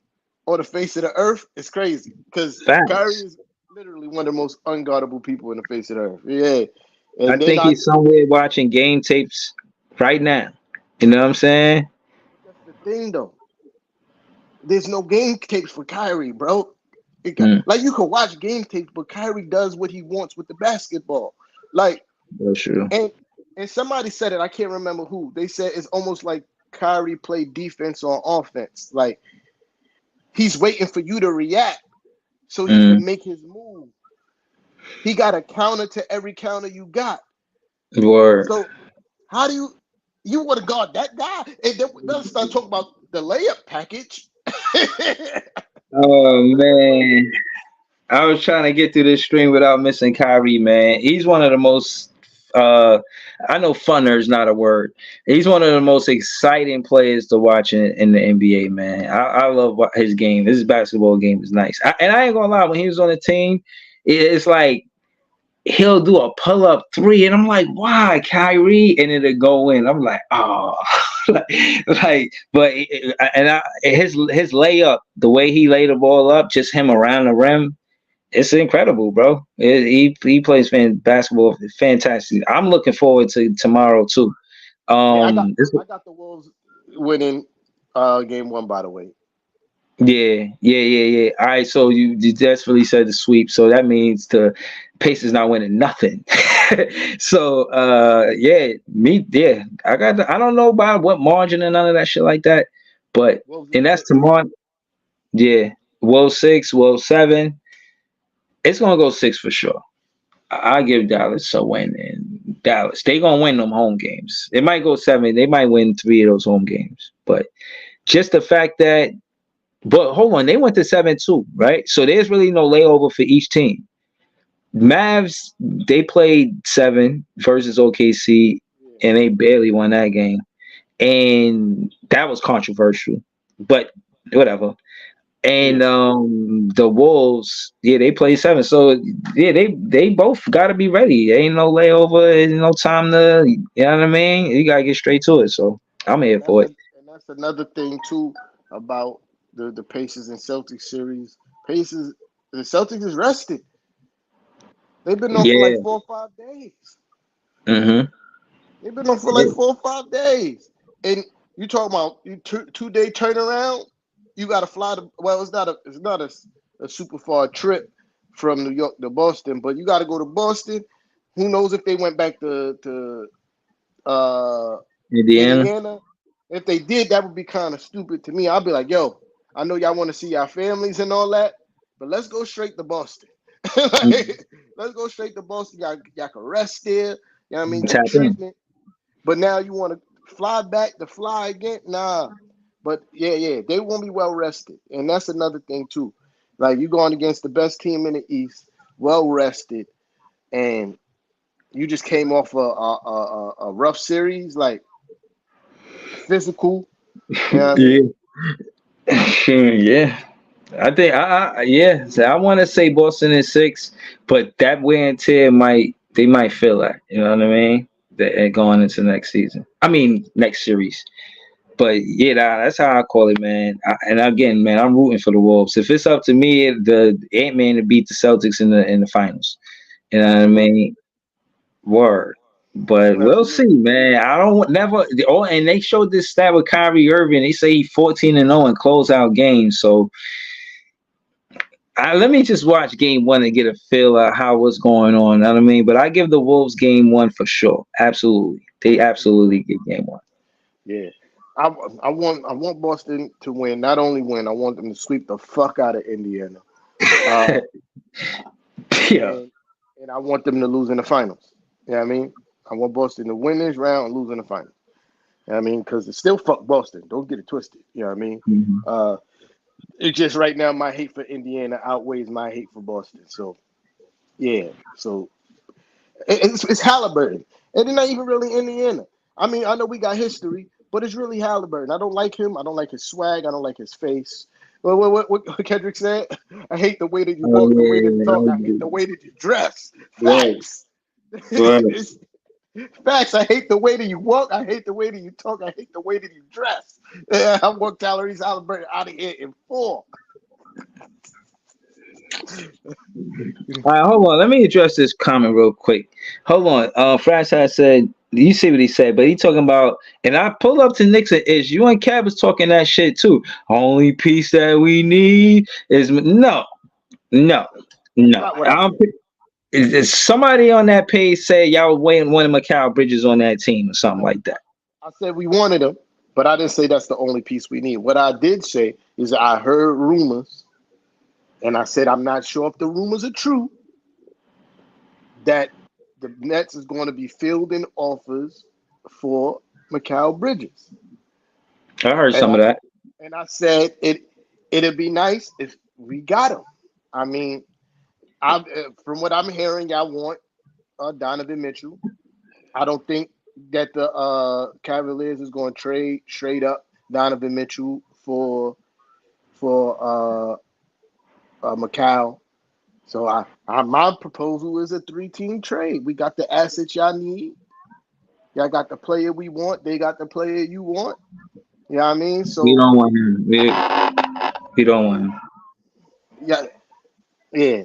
on the face of the earth. It's crazy because Kyrie Facts. is literally one of the most unguardable people in the face of the earth. Yeah, I and then think he's somewhere watching game tapes right now. You know what I'm saying? that's the thing though. There's no game tapes for Kyrie, bro. Mm, Like you can watch game tapes, but Kyrie does what he wants with the basketball. Like that's true. and and somebody said it. I can't remember who. They said it's almost like Kyrie played defense on offense. Like he's waiting for you to react so he Mm, can make his move. He got a counter to every counter you got. word. So how do you want to guard that guy? And then let's start talking about the layup package. Oh man, I was trying to get through this stream without missing Kyrie. Man, he's one of the most. Uh, I know funner is not a word. He's one of the most exciting players to watch in the NBA. Man, I love his game. His basketball game is nice. And I ain't gonna lie, when he was on the team, it's like he'll do a pull up three, and I'm like, why, Kyrie? And it'll go in. I'm like, oh, but his layup, the way he laid the ball up, just him around the rim, it's incredible, bro. He plays basketball fantastic. I'm looking forward to tomorrow too. Yeah, This I got the Wolves winning game one, by the way. Yeah. All right, so you desperately said the sweep, so that means the Pacers not winning nothing. So yeah, I don't know about what margin and none of that shit like that, but Wolves in and that's six. tomorrow. Yeah, World 6, World 7. It's gonna go 6 for sure. I give Dallas a win, and Dallas they gonna win them home games. It might go 7. They might win 3 of those home games, but just the fact that But hold on, they went to 7-2, right? So there's really no layover for each team. Mavs, they played 7 versus OKC, Yeah, and they barely won that game. And that was controversial, but whatever. yeah. And the Wolves, yeah, they played 7. So yeah, they both got to be ready. There ain't no layover. Ain't no time to, you know what I mean. You gotta get straight to it. So I'm here for it. And that's another thing too about the Pacers and Celtics series. Pacers, the Celtics is rested. They've been on for like Yeah. 4 or 5 days. Mm-hmm. They've been on for like 4 or 5 days. And you talk about you 2 day turnaround. You got to fly to. Well, it's not a super far trip from New York to Boston, but you got to go to Boston. Who knows if they went back to uh, Indiana. Indiana? If they did, that would be kind of stupid to me. I'd be like, yo, I know y'all want to see your families and all that, but let's go straight to Boston. Like, let's go straight to Boston. Y'all can rest there. You know what I mean? Get Tap in. treatment. But now you want to fly back to fly again? Nah. But yeah, they won't be well rested. And that's another thing too. Like you going against the best team in the East, well rested, and you just came off a rough series, like physical. You know what I Yeah. mean? Yeah. I think yeah. So I want to say Boston in 6, but that wear and tear might feel that. You know what I mean? That going into next season. I mean next series. But yeah, that's how I call it, man. And again, man, I'm rooting for the Wolves. If it's up to me, the Ant-Man to beat the Celtics in the finals. You know what I Absolutely. mean? Word. But we'll see, Absolutely. man. I don't never. Oh, and they showed this stat with Kyrie Irving. They say he's 14-0 in closeout games. So let me just watch game one and get a feel of how what's going on. You know what I mean? But I give the Wolves game one for sure. Absolutely. They absolutely get game one. Yeah. I, I want Boston to win. Not only win, I want them to sweep the fuck out of Indiana. Uh, Yeah. and and I want them to lose in the finals. You know what I mean? I want Boston to win this round and lose in the finals. You know what I mean? Because it's still fuck Boston. Don't get it twisted. You know what I mean? Mhm. Uh, it's just right now my hate for Indiana outweighs my hate for Boston. So yeah. So it's Halliburton. And they're not even really Indiana. I mean, I know we got history, but it's really Halliburton. I don't like him. I don't like his swag. I don't like his face. What Kendrick said? I hate the way that you Oh walk, the way that you yeah, talk. I hate the way that you dress. right, Facts. right. It's facts. I hate the way that you walk. I hate the way that you talk. I hate the way that you dress. Yeah, I want calories Halliburton out of here in 4. All right, hold on. Let me address this comment real quick. Hold on. Franchise said, you see what he said, but he talking about, and I pull up to Nixon. Is you and Cab was talking that shit too? Only piece that we need is no, no, That's no. not what I I don't. said. Is somebody on that page say y'all were waiting one of Macau Bridges on that team or something No, like that? I said we wanted him, but I didn't say that's the only piece we need. What I did say is I heard rumors, and I said I'm not sure if the rumors are true that the Nets is going to be fielding offers for Mikal Bridges, I heard and some I of that. and I said it'd be nice if we got him. I mean, from what I'm hearing, I want Donovan Mitchell. I don't think that the Cavaliers is going to trade straight up Donovan Mitchell for Macau. So my proposal is a 3-team trade. We got the assets y'all need. Y'all got the player we want. They got the player you want. You know what I mean? We So don't want him. We don't want him. yeah, yeah.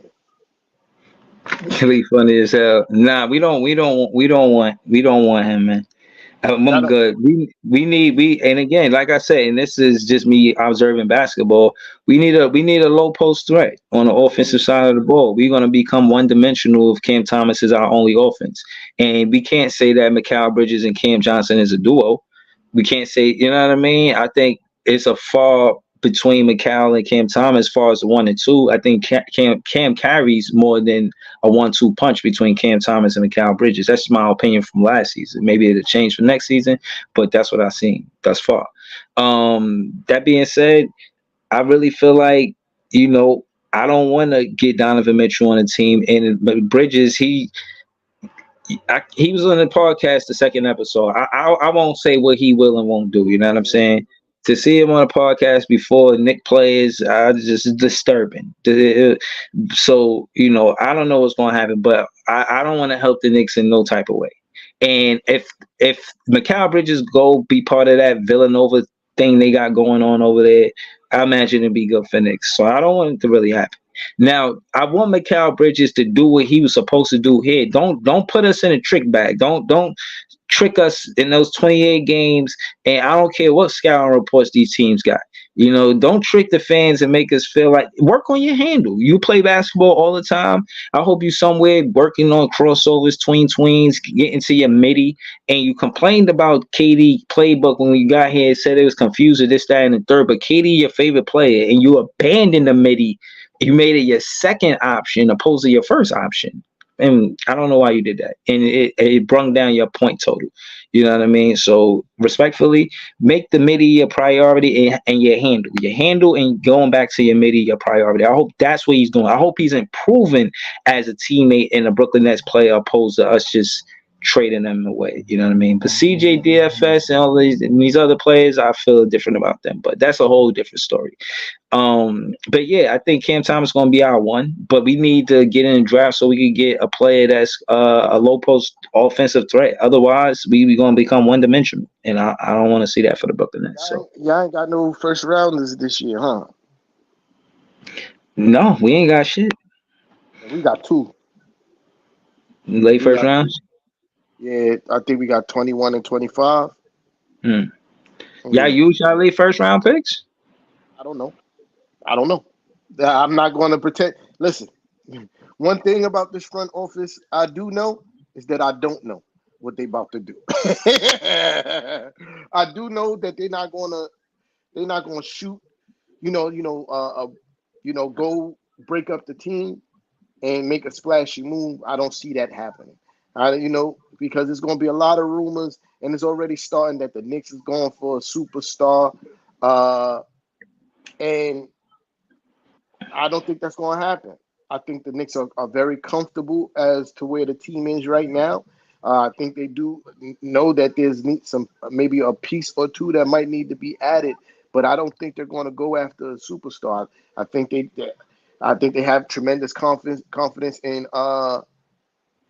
Really funny as hell. Nah, we don't want him, man. Y'all I'm don't. good. We and again, like I said, and this is just me observing basketball. We need a low post threat on the offensive Mhm. side of the ball. We're gonna become one dimensional if Cam Thomas is our only offense, and we can't say that Mikal Bridges and Cam Johnson is a duo. We can't say, you know what I mean? I think it's a far between McCall and Cam Thomas as far as the 1 and 2. I think Cam carries more than a 1-2 punch between Cam Thomas and Mikal Bridges. That's my opinion from last season. Maybe it'll change for next season, but that's what I've seen thus far. That being said, I really feel like, you know, I don't want to get Donovan Mitchell on the team. And but Bridges, he was on the podcast the second episode. I won't say what he will and won't do. You know what I'm Yeah. saying? To see him on a podcast before Nick plays, just disturbing. So you know, I don't know what's going to happen, but I don't want to help the Knicks in no type of way. And if Mikal Bridges go be part of that Villanova thing they got going on over there, I imagine it'd be good for Knicks. So I don't want it to really happen. Now, I want Mikal Bridges to do what he was supposed to do here. Don't put us in a trick bag. Don't trick us in those 28 games. And I don't care what scouting reports these teams got. You know, don't trick the fans and make us feel like work on your handle. You play basketball all the time. I hope you somewhere working on crossovers, tweens, getting to your midi. And you complained about KD playbook when we got here, said it was confusing, this, that, and the third. But KD, your favorite player, and you abandoned the midi. You made it your second option opposed to your first option. And I don't know why you did that. And it brung down your point total. You know what I mean? So respectfully, make the midi your priority and your handle. Your handle and going back to your midi your priority. I hope that's what he's doing. I hope he's improving as a teammate and a Brooklyn Nets player opposed to us just trading them away. You know what I mean? But CJ DFS and these other players, I feel different about them. But that's a whole different story. But yeah, I think Cam Thomas is going to be our one, but we need to get in the draft so we can get a player that's a low post offensive threat. Otherwise, we going to become one dimensional, and I don't want to see that for the Brooklyn Nets. So Y'all ain't got no first rounders this year, huh? no, we ain't got shit. We got two. Late We first got round. two. Yeah, I think we got 21 and 25. Hmm. Y'all Yeah, use y'all late first round picks? I don't know. I don't know. I'm not going to pretend. Listen, one thing about this front office I do know is that I don't know what they about to do. I do know that they're not gonna shoot. You know, you know, uh, uh, go break up the team and make a splashy move. I don't see that happening. Because there's going to be a lot of rumors, and it's already starting that the Knicks is going for a superstar, uh, and I don't think that's going to happen. I think the Knicks are very comfortable as to where the team is right now. I think they do know that there's some maybe a piece or two that might need to be added, but I don't think they're going to go after a superstar. I think they have tremendous confidence in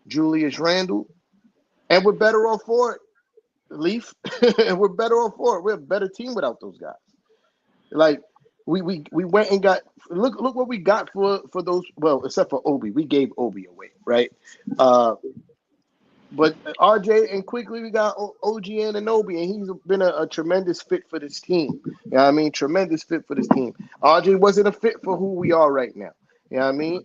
Julius Randle, and we're better off for it, Leaf. We're better off for it. We're a better team without those guys. Like we went and got look what we got for those. Well, except for Obi, we gave Obi away, right? Uh, but RJ and quickly we got OG and Obi, and he's been a tremendous fit for this team. You know what I mean? Tremendous fit for this team. RJ wasn't a fit for who we are right now. You know what I mean?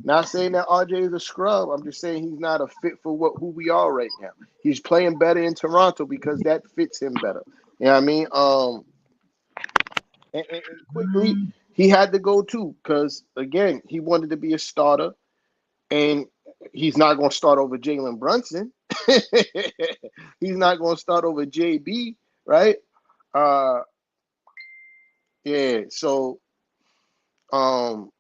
Not saying that RJ is a scrub. I'm just saying he's not a fit for who we are right now. He's playing better in Toronto because that fits him better. You know what I mean? And quickly he had to go too because again he wanted to be a starter, and he's not going to start over Jalen Brunson. He's not going to start over JB, right? Uh, yeah. So, um,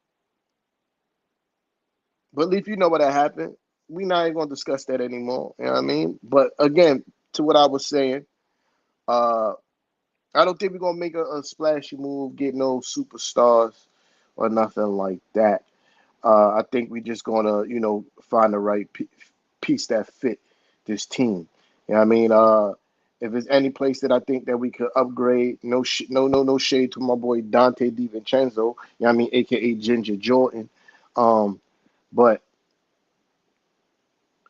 but Leaf, you know what happened. We not even going to discuss that anymore. You know what I mean? But again, to what I was saying, uh, I don't think we're gonna make a splashy move, get no superstars or nothing like that. I think we're just gonna, find the right piece that fit this team. You know what I mean? If there's any place that I think that we could upgrade, no shade to my boy Dante DiVincenzo. You know what I mean? AKA Ginger Jordan. Um, but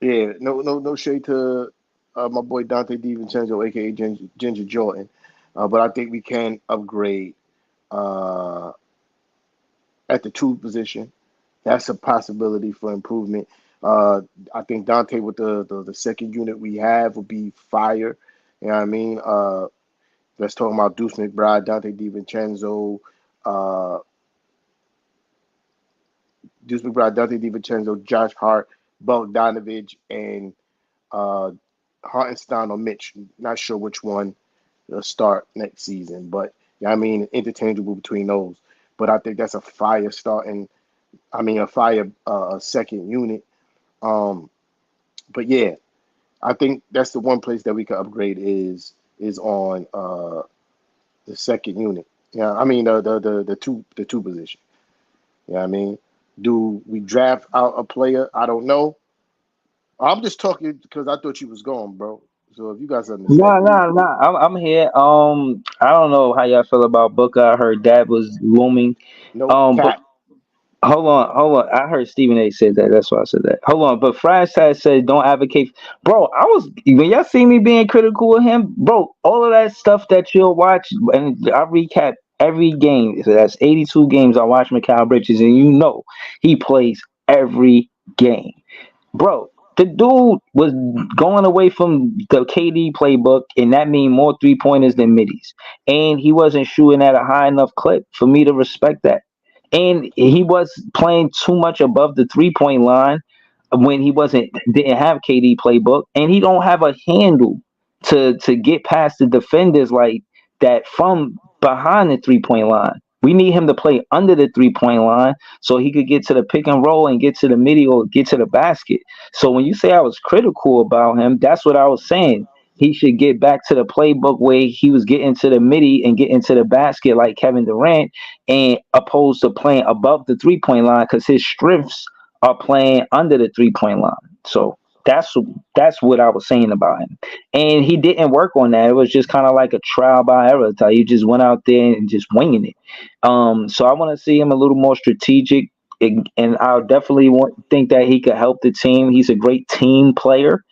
yeah, no shade to my boy Dante DiVincenzo, aka Ginger Jordan. But I think we can upgrade uh, at the two position. That's a possibility for improvement. Uh, I think Dante with the second unit we have will be fire. You know what I mean? Let's talk about Deuce McBride, Dante DiVincenzo, uh, Deuce McBride, Dante DiVincenzo, Josh Hart, Bogdanovich, and uh, Hartenstein or Mitch. Not sure which one will start next season, but yeah, I mean interchangeable between those. but I think that's a fire starting. I mean, a fire second unit. Um, but yeah, I think that's the one place that we could upgrade is on the second unit. Yeah, I mean the two position. Yeah, I mean, do we draft out a player? I don't know. I'm just talking because I thought you was gone, bro. So if you guys Nah, understand, nah, nah. I'm here. I don't know how y'all feel about Booker. I heard that was looming. no But cap. hold on. I heard Stephen A. said that. That's why I said that. Hold on. But Fries has said don't advocate. Bro, I was when y'all see me being critical of him, bro. All of that stuff that you'll watch, and I recap every game. So that's 82 games I watch Mikal Bridges, and you know he plays every game. Bro, the dude was going away from the KD playbook, and that mean more 3 pointers than middies. And he wasn't shooting at a high enough clip for me to respect that. And he was playing too much above the 3 point line when he wasn't didn't have KD playbook, and he don't have a handle to get past the defenders like that from behind the 3 point line. We need him to play under the 3 point line so he could get to the pick and roll and get to the midi or get to the basket. So when you say I was critical about him, that's what I was saying. He should get back to the playbook where he was getting to the midi and getting to the basket like Kevin Durant, and opposed to playing above the 3 point line because his strengths are playing under the 3 point line. So that's that's what I was saying about him. And he didn't work on that. It was just kind of like a trial by error type. He just went out there and just winging it. So I want to see him a little more strategic. And I definitely think that he could help the team. He's a great team player,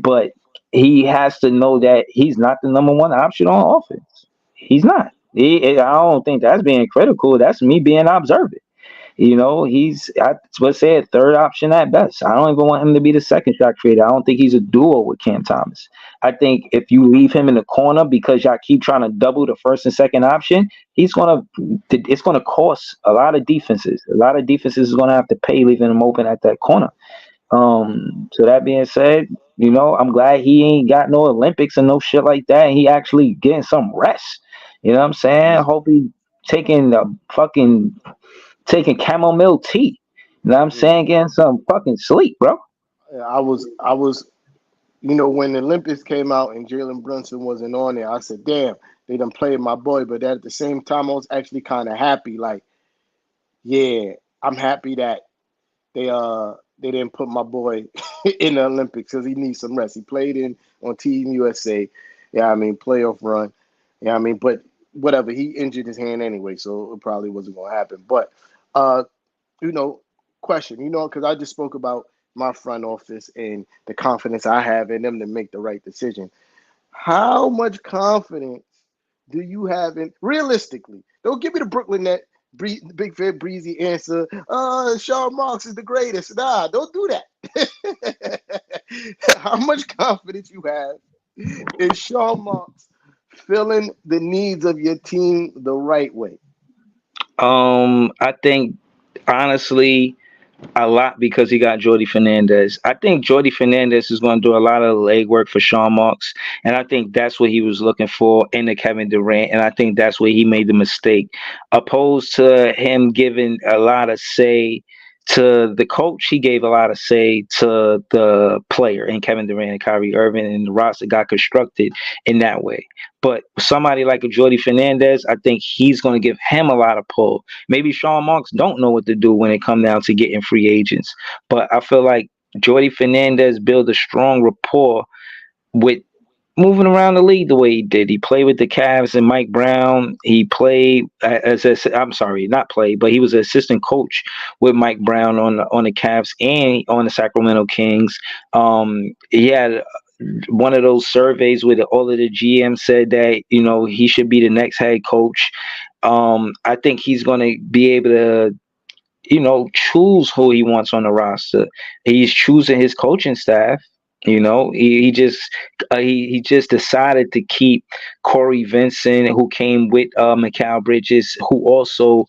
but he has to know that he's not the number one option on offense. He's not. I don't think that's being critical. That's me being observant. He's I would say a third option at best. I don't even want him to be the second shot creator. I don't think he's a duo with Cam Thomas. I think if you leave him in the corner because y'all keep trying to double the first and second option, it's gonna cost a lot of defenses. A lot of defenses is gonna have to pay leaving him open at that corner. So that being said, I'm glad he ain't got no Olympics and no shit like that. And he actually getting some rest. You know what I'm saying? Hope he taking the fucking taking chamomile tea. You know what I'm Yeah, saying? Getting some fucking sleep, bro. I was, when the Olympics came out and Jalen Brunson wasn't on there, I said, damn, they done played my boy. But at the same time, I was actually kind of happy. Like, yeah, I'm happy that they didn't put my boy in the Olympics because he needs some rest. He played in on Team USA. Yeah, I mean playoff run. Yeah, I mean, but whatever. He injured his hand anyway, so it probably wasn't gonna happen. But uh, you know, question, because I just spoke about my front office and the confidence I have in them to make the right decision. How much confidence do you have in realistically? Don't give me the Brooklyn net big fair breezy answer. Sean Marks is the greatest. Nah, don't do that. How much confidence you have in Sean Marks filling the needs of your team the right way? I think honestly, a lot because he got Jordy Fernandez. I think Jordy Fernandez is going to do a lot of legwork for Sean Marks, and I think that's what he was looking for in the Kevin Durant, and I think that's where he made the mistake, opposed to him giving a lot of say to the coach. He gave a lot of say to the player in Kevin Durant and Kyrie Irving, and the roster got constructed in that way. But somebody like a Jordy Fernandez, I think he's going to give him a lot of pull. Maybe Sean Marks don't know what to do when it comes down to getting free agents, but I feel like Jordy Fernandez built a strong rapport with moving around the league the way he did. He played with the Cavs and Mike Brown. He played I'm sorry, not played, but he was an assistant coach with Mike Brown on the Cavs and on the Sacramento Kings. He had one of those surveys where all of the GM said that he should be the next head coach. I think he's going to be able to choose who he wants on the roster. He's choosing his coaching staff. He just he just decided to keep Corey Vincent, who came with Mikal Bridges, who also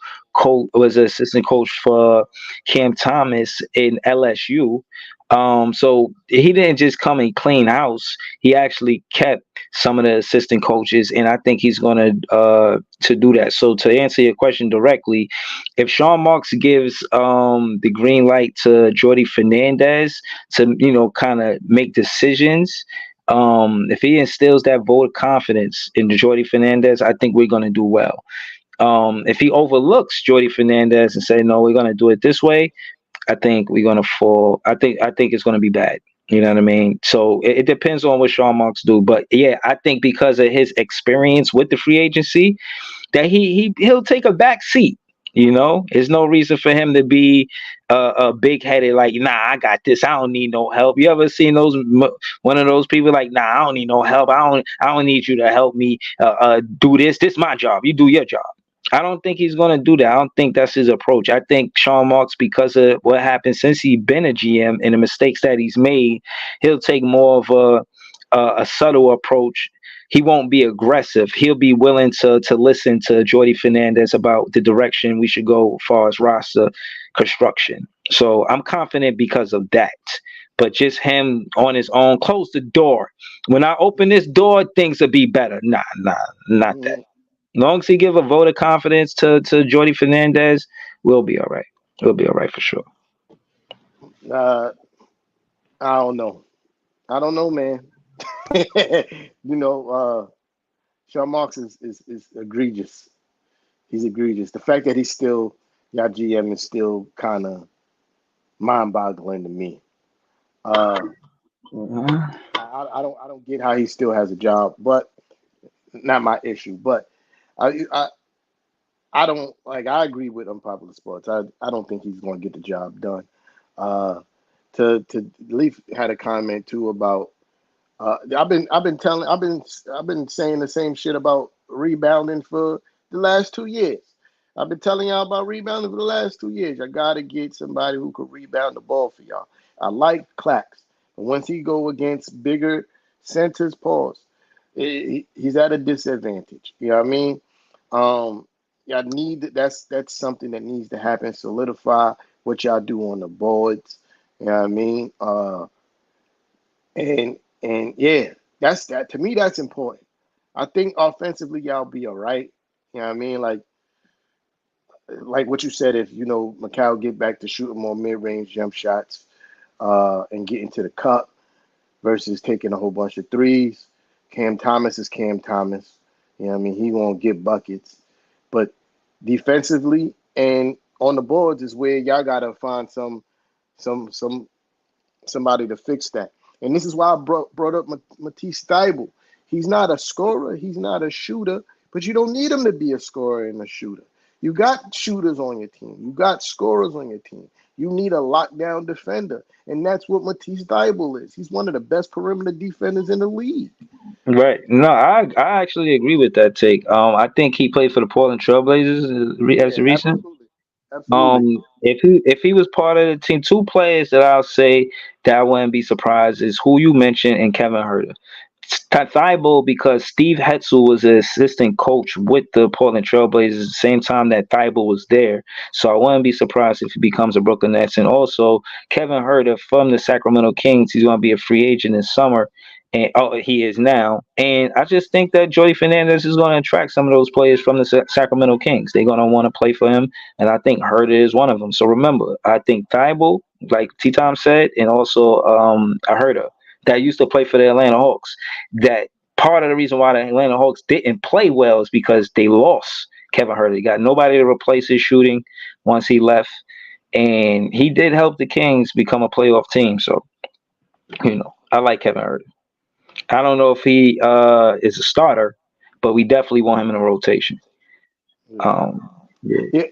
was an assistant coach for Cam Thomas in LSU. So he didn't just come and clean house. He actually kept some of the assistant coaches, and I think he's gonna to do that. So to answer your question directly, if Sean Marks gives the green light to Jordy Fernandez to kind of make decisions, if he instills that vote of confidence in Jordy Fernandez, I think we're gonna do well. If he overlooks Jordy Fernandez and say no, we're gonna do it this way, I think we're gonna fall. I think it's gonna be bad. You know what I mean? So it depends on what Sean Marks do. But yeah, I think because of his experience with the free agency, that he'll take a back seat. There's no reason for him to be a big headed like, nah, I got this. I don't need no help. You ever seen one of those people like, nah, I don't need no help. I don't need you to help me do this. This is my job. You do your job. I don't think he's going to do that. I don't think that's his approach. I think Sean Marks, because of what happened since he's been a GM and the mistakes that he's made, he'll take more of a subtle approach. He won't be aggressive. He'll be willing to listen to Jordy Fernandez about the direction we should go as far as roster construction. So I'm confident because of that. But just him on his own, close the door. When I open this door, things will be better. Nah, not that. Mhm. Long as he give a vote of confidence to Jordy Fernandez, we'll be all right. We'll be all right for sure. Uh, I don't know. I don't know, man. you know, Sean Marks is egregious. He's egregious. The fact that he's still y'all GM is still kind of mind-boggling to me. Uh, Mhm. I don't get how he still has a job, but not my issue. But I I, I don't like. I agree with unpopular sports. I don't think he's going to get the job done. Uh, to Leaf had a comment too about. I've been saying the same shit about rebounding for the last 2 years. I've been telling y'all about rebounding for the last 2 years. I gotta get somebody who could rebound the ball for y'all. I like Clax, but once he go against bigger centers, pause, he's at a disadvantage. You know what I mean? Y'all need that's something that needs to happen. Solidify what y'all do on the boards. You know what I mean? And yeah, that's that to me. That's important. I think offensively, y'all be all right. You know what I mean? Like what you said. If Macau get back to shooting more mid range jump shots, and getting to the cup versus taking a whole bunch of threes. Cam Thomas is Cam Thomas. You know what I mean? He won't get buckets, but defensively and on the boards is where y'all gotta find some some somebody to fix that. And this is why I brought up Matisse Thybulle. He's not a scorer. He's not a shooter, but you don't need him to be a scorer and a shooter. You got shooters on your team. You got scorers on your team. You need a lockdown defender, and that's what Matisse Thybulle is. He's one of the best perimeter defenders in the league. Right. No, I actually agree with that take. I think he played for the Portland Trailblazers as Yeah, a recent. absolutely, absolutely. If he was part of the team, two players that I'll say that I wouldn't be surprised is who you mentioned and Kevin Herter. Thibault, because Steve Hetzel was an assistant coach with the Portland Trailblazers at the same time that Thibault was there. So I wouldn't be surprised if he becomes a Brooklyn Nets. And also Kevin Herter from the Sacramento Kings, he's going to be a free agent this summer. And he is now. And I just think that Jordy Fernandez is going to attract some of those players from the Sacramento Kings. They're going to want to play for him. And I think Herter is one of them. So remember, I think Thibault, like T Tom said, and also Herter that used to play for the Atlanta Hawks, that part of the reason why the Atlanta Hawks didn't play well is because they lost Kevin Herter. They got nobody to replace his shooting once he left. And he did help the Kings become a playoff team. So, I like Kevin Herter. I don't know if he is a starter, but we definitely want him in a rotation. Yeah, Um, yeah.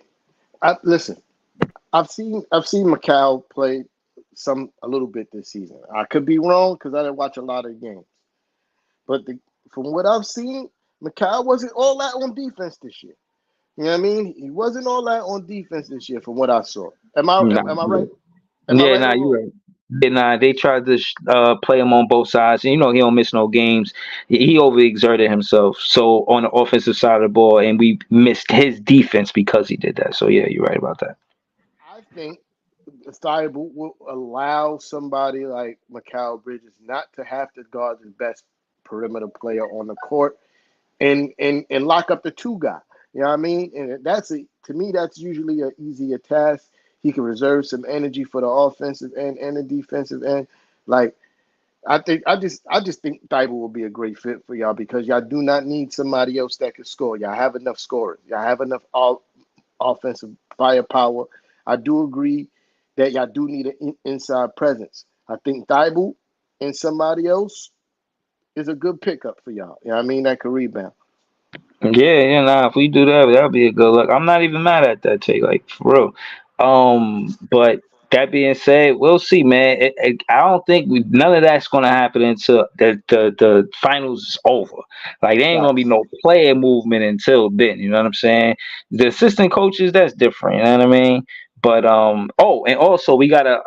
yeah. Listen, I've seen Macau play a little bit this season. I could be wrong because I didn't watch a lot of games, but from what I've seen, Macau wasn't all that on defense this year. You know what I mean? He wasn't all that on defense this year from what I saw. Am I Nah, am, am I right? Am I yeah, right nah, or you wrong? right. Yeah, nah, they tried to play him on both sides, and he don't miss no games. He overexerted himself, so on the offensive side of the ball, and we missed his defense because he did that. So yeah, you're right about that. I think. Thibault will allow somebody like Mikal Bridges not to have to guard the best perimeter player on the court and lock up the two guy. You know what I mean? And that's to me that's usually an easier task. He can reserve some energy for the offensive end and the defensive end. Like I just think Thibault will be a great fit for y'all because y'all do not need somebody else that can score. Y'all have enough scorers. Y'all have enough offensive firepower. I do agree that y'all do need an inside presence. I think Thibault and somebody else is a good pickup for y'all. You know what I mean? That could rebound. Yeah, if we do that, that'll be a good look. I'm not even mad at that take, like for real. But that being said, we'll see, man. I don't think none of that's gonna happen until the finals is over. Like there ain't gonna be Facts. no player movement until then. You know what I'm saying? The assistant coaches, that's different. You know what I mean? But oh, and also we gotta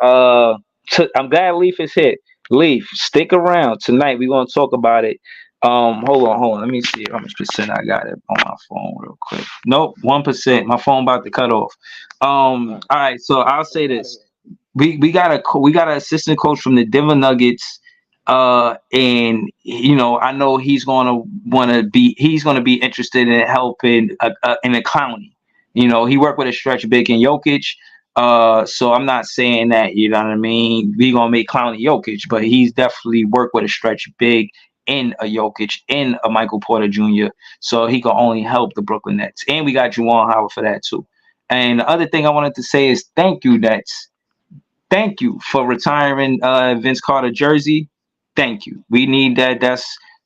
I'm glad Leaf is here. Leaf, stick around tonight. We're gonna talk about it. Hold on. Let me see how much percent I got it on my phone real quick. Nope, 1%. My phone about to cut off. All right. All right. So I'll Let's say get out of this: here. we got an assistant coach from the Denver Nuggets. And I know he's gonna be interested in helping in the Clowney. He worked with a stretch big in Jokic. So I'm not saying that, you know what I mean, we gonna make Clowney Jokic, but he's definitely worked with a stretch big in a Jokic, in a Michael Porter Jr. So he can only help the Brooklyn Nets. And we got Juwan Howard for that too. And the other thing I wanted to say is thank you, Nets. Thank you for retiring Vince Carter jersey. Thank you. We need that. That's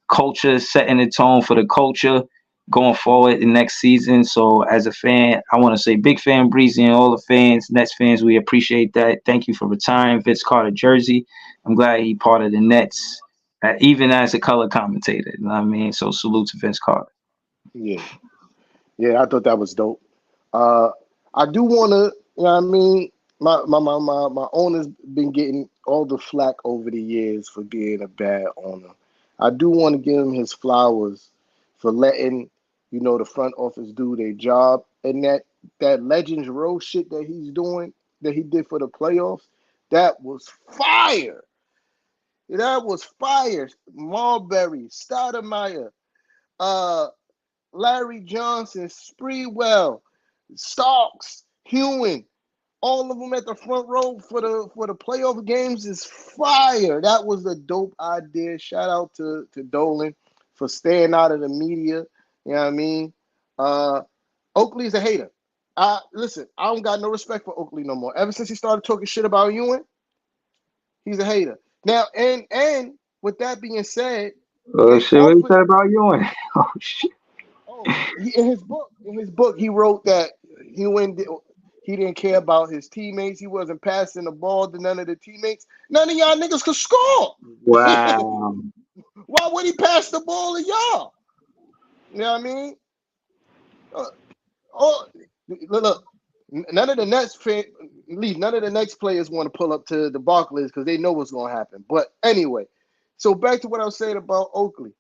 culture, setting the tone for the culture going forward in next season. So as a fan, I want to say big fan Breezy and all the fans, Nets fans, we appreciate that. Thank you for retiring Vince Carter jersey. I'm glad he part of the Nets, even as a color commentator. You know what I mean? So salute to Vince Carter. Yeah. Yeah, I thought that was dope. Uh, I do want to, you know what I mean? My owner's been getting all the flack over the years for being a bad owner. I do want to give him his flowers for letting, the front office do their job. And that Legends Row shit that he's doing, that he did for the playoffs, that was fire. That was fire. Marbury, Stoudemire, uh, Larry Johnson, Spreewell, Starks, Hewen, all of them at the front row for the playoff games is fire. That was a dope idea. Shout out to Dolan for staying out of the media. You know what I mean? Uh, Oakley's a hater. Listen, I don't got no respect for Oakley no more. Ever since he started talking shit about Ewan, he's a hater. Now, and with that being said, Oh they shit, what you offered. said about you? Oh shit. Oh, in his book, he wrote that he didn't care about his teammates. He wasn't passing the ball to none of the teammates. None of y'all niggas could score. Wow. Why would he pass the ball to y'all? You know what I mean? Uh, oh, look, none of the none of the next players want to pull up to the Barclays because they know what's going to happen. But anyway, so back to what I was saying about Oakley.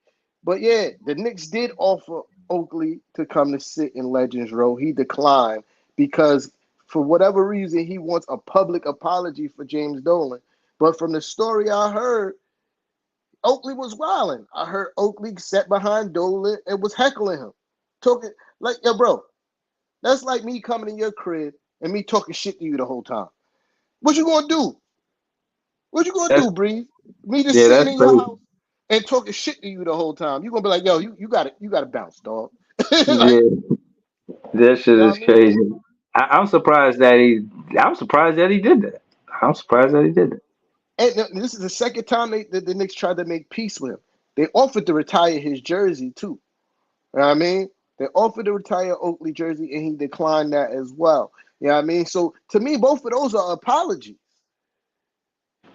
But yeah, the Knicks did offer Oakley to come to sit in Legends Row. He declined because for whatever reason he wants a public apology for James Dolan. But from the story I heard, Oakley was wilding. I heard Oakley sat behind Dolan and was heckling him, talking like, yo, bro, that's like me coming in your crib and me talking shit to you the whole time. What you gonna do? What you gonna That's do, Bree? Me just yeah, sitting that's in your crazy. house and talking shit to you the whole time. You gonna be like, yo, you got to bounce, dog. Like, Yeah, that you shit know is what I mean? crazy. I'm surprised that I'm surprised that he did that. I'm surprised that he did that. And this is the second time the Knicks tried to make peace with him. They offered to retire his jersey too. You know what I mean? They offered to retire Oakley jersey and he declined that as well. You know what I mean? So to me, both of those are apologies.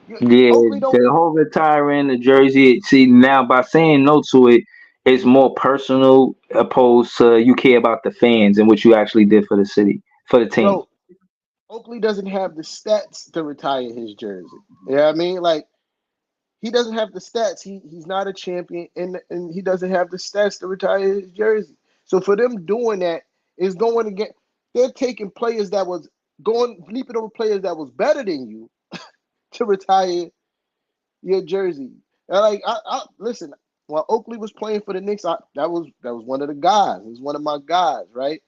Yeah, Oakley don't. the whole retiring the jersey. See now by saying no to it, it's more personal opposed to you care about the fans and what you actually did for the city for the team. Bro, Oakley doesn't have the stats to retire his jersey. You know what I mean? Like he doesn't have the stats. He's not a champion, and he doesn't have the stats to retire his jersey. So for them doing that is going to get. They're taking players that was going leaping over players that was better than you to retire your jersey. And like, I listen. While Oakley was playing for the Knicks, that was one of the guys. It was one of my guys, right?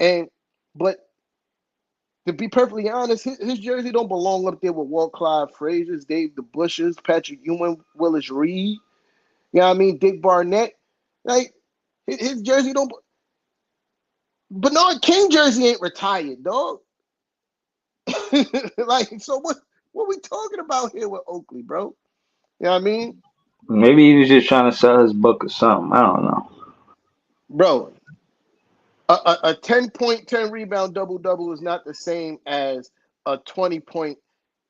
And but to be perfectly honest, his jersey don't belong up there with Walt Clyde Frazier's, Dave the Bushes, Patrick Ewing, Willis Reed. You know what I mean? Dick Barnett. Like his jersey don't. Bernard King jersey ain't retired, dog. Like, so what we talking about here with Oakley, bro? You know what I mean? Maybe he was just trying to sell his book or something. I don't know. Bro, a 10 point, 10 rebound double double is not the same as a 20 point,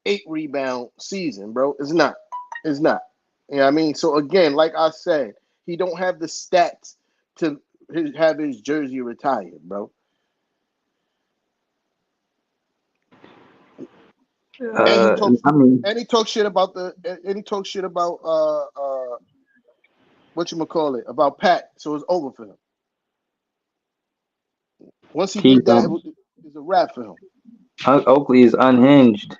8 rebound season, bro. It's not. It's not. You know what I mean? So again, like I said, he don't have the stats to have his jersey retired, bro. And he talks I mean, and he talks shit about what you call it, about Pat. So it's over for him. Once he he's did that, it's a wrap for him. Oakley is unhinged.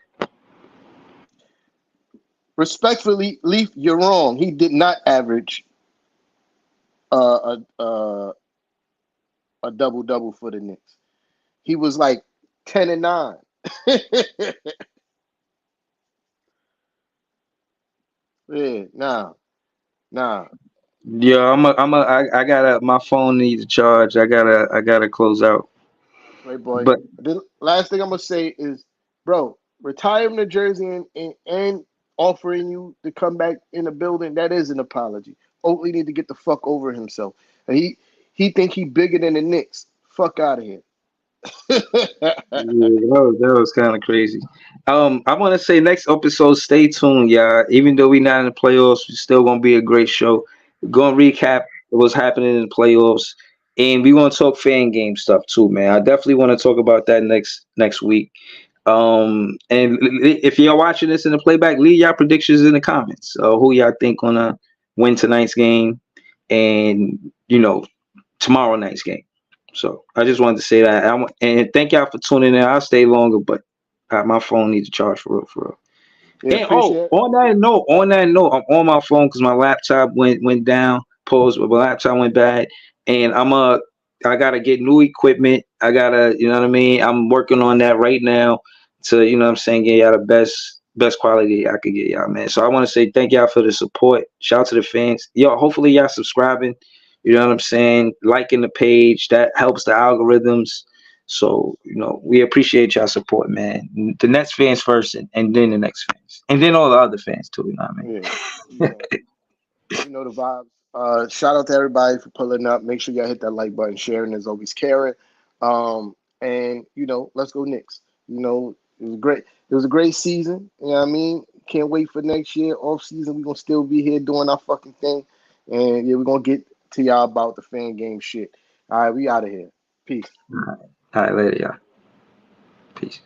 Respectfully, Leaf, you're wrong. He did not average a double double for the Knicks. He was like 10 and 9. Yeah, nah. Yeah, I gotta. My phone needs a charge. I gotta close out. Playboy. But The last thing I'm gonna say is, bro, retiring the jersey and offering you to come back in the building, that is an apology. Oakley need to get the fuck over himself. And he think he bigger than the Knicks. Fuck out of here. yeah, that was kind of crazy. I want to say next episode, stay tuned, y'all. Even though we're not in the playoffs, it's still gonna be a great show. We're gonna recap what's happening in the playoffs, and we're gonna talk fan game stuff too, man. I definitely want to talk about that next week. And if y'all watching this in the playback, leave y'all predictions in the comments. Who y'all think gonna win tonight's game, and tomorrow night's game. So I just wanted to say that. And thank y'all for tuning in. I'll stay longer, but my phone needs a charge for real, for real. Yeah, And appreciate it. on that note, I'm on my phone because my laptop went down. Pause, but my laptop went bad, and I gotta get new equipment. I gotta, you know what I mean. I'm working on that right now to, what I'm saying, get y'all the best quality I could get y'all, man. So I want to say thank y'all for the support. Shout out to the fans. Yo, hopefully y'all subscribing. You know what I'm saying? Liking the page. That helps the algorithms. So, we appreciate y'all support, man. The Nets fans first, and then the next fans. And then all the other fans too, you know what I mean? Yeah, you know, you know the vibes. Shout out to everybody for pulling up. Make sure y'all hit that like button. Sharing is always caring. And let's go Knicks. It was great. It was a great season. You know what I mean? Can't wait for next year. Off season, we're gonna still be here doing our fucking thing. And yeah, we're gonna get to y'all about the fan game shit. All right, we out of here. Peace. All right, later, y'all. Peace.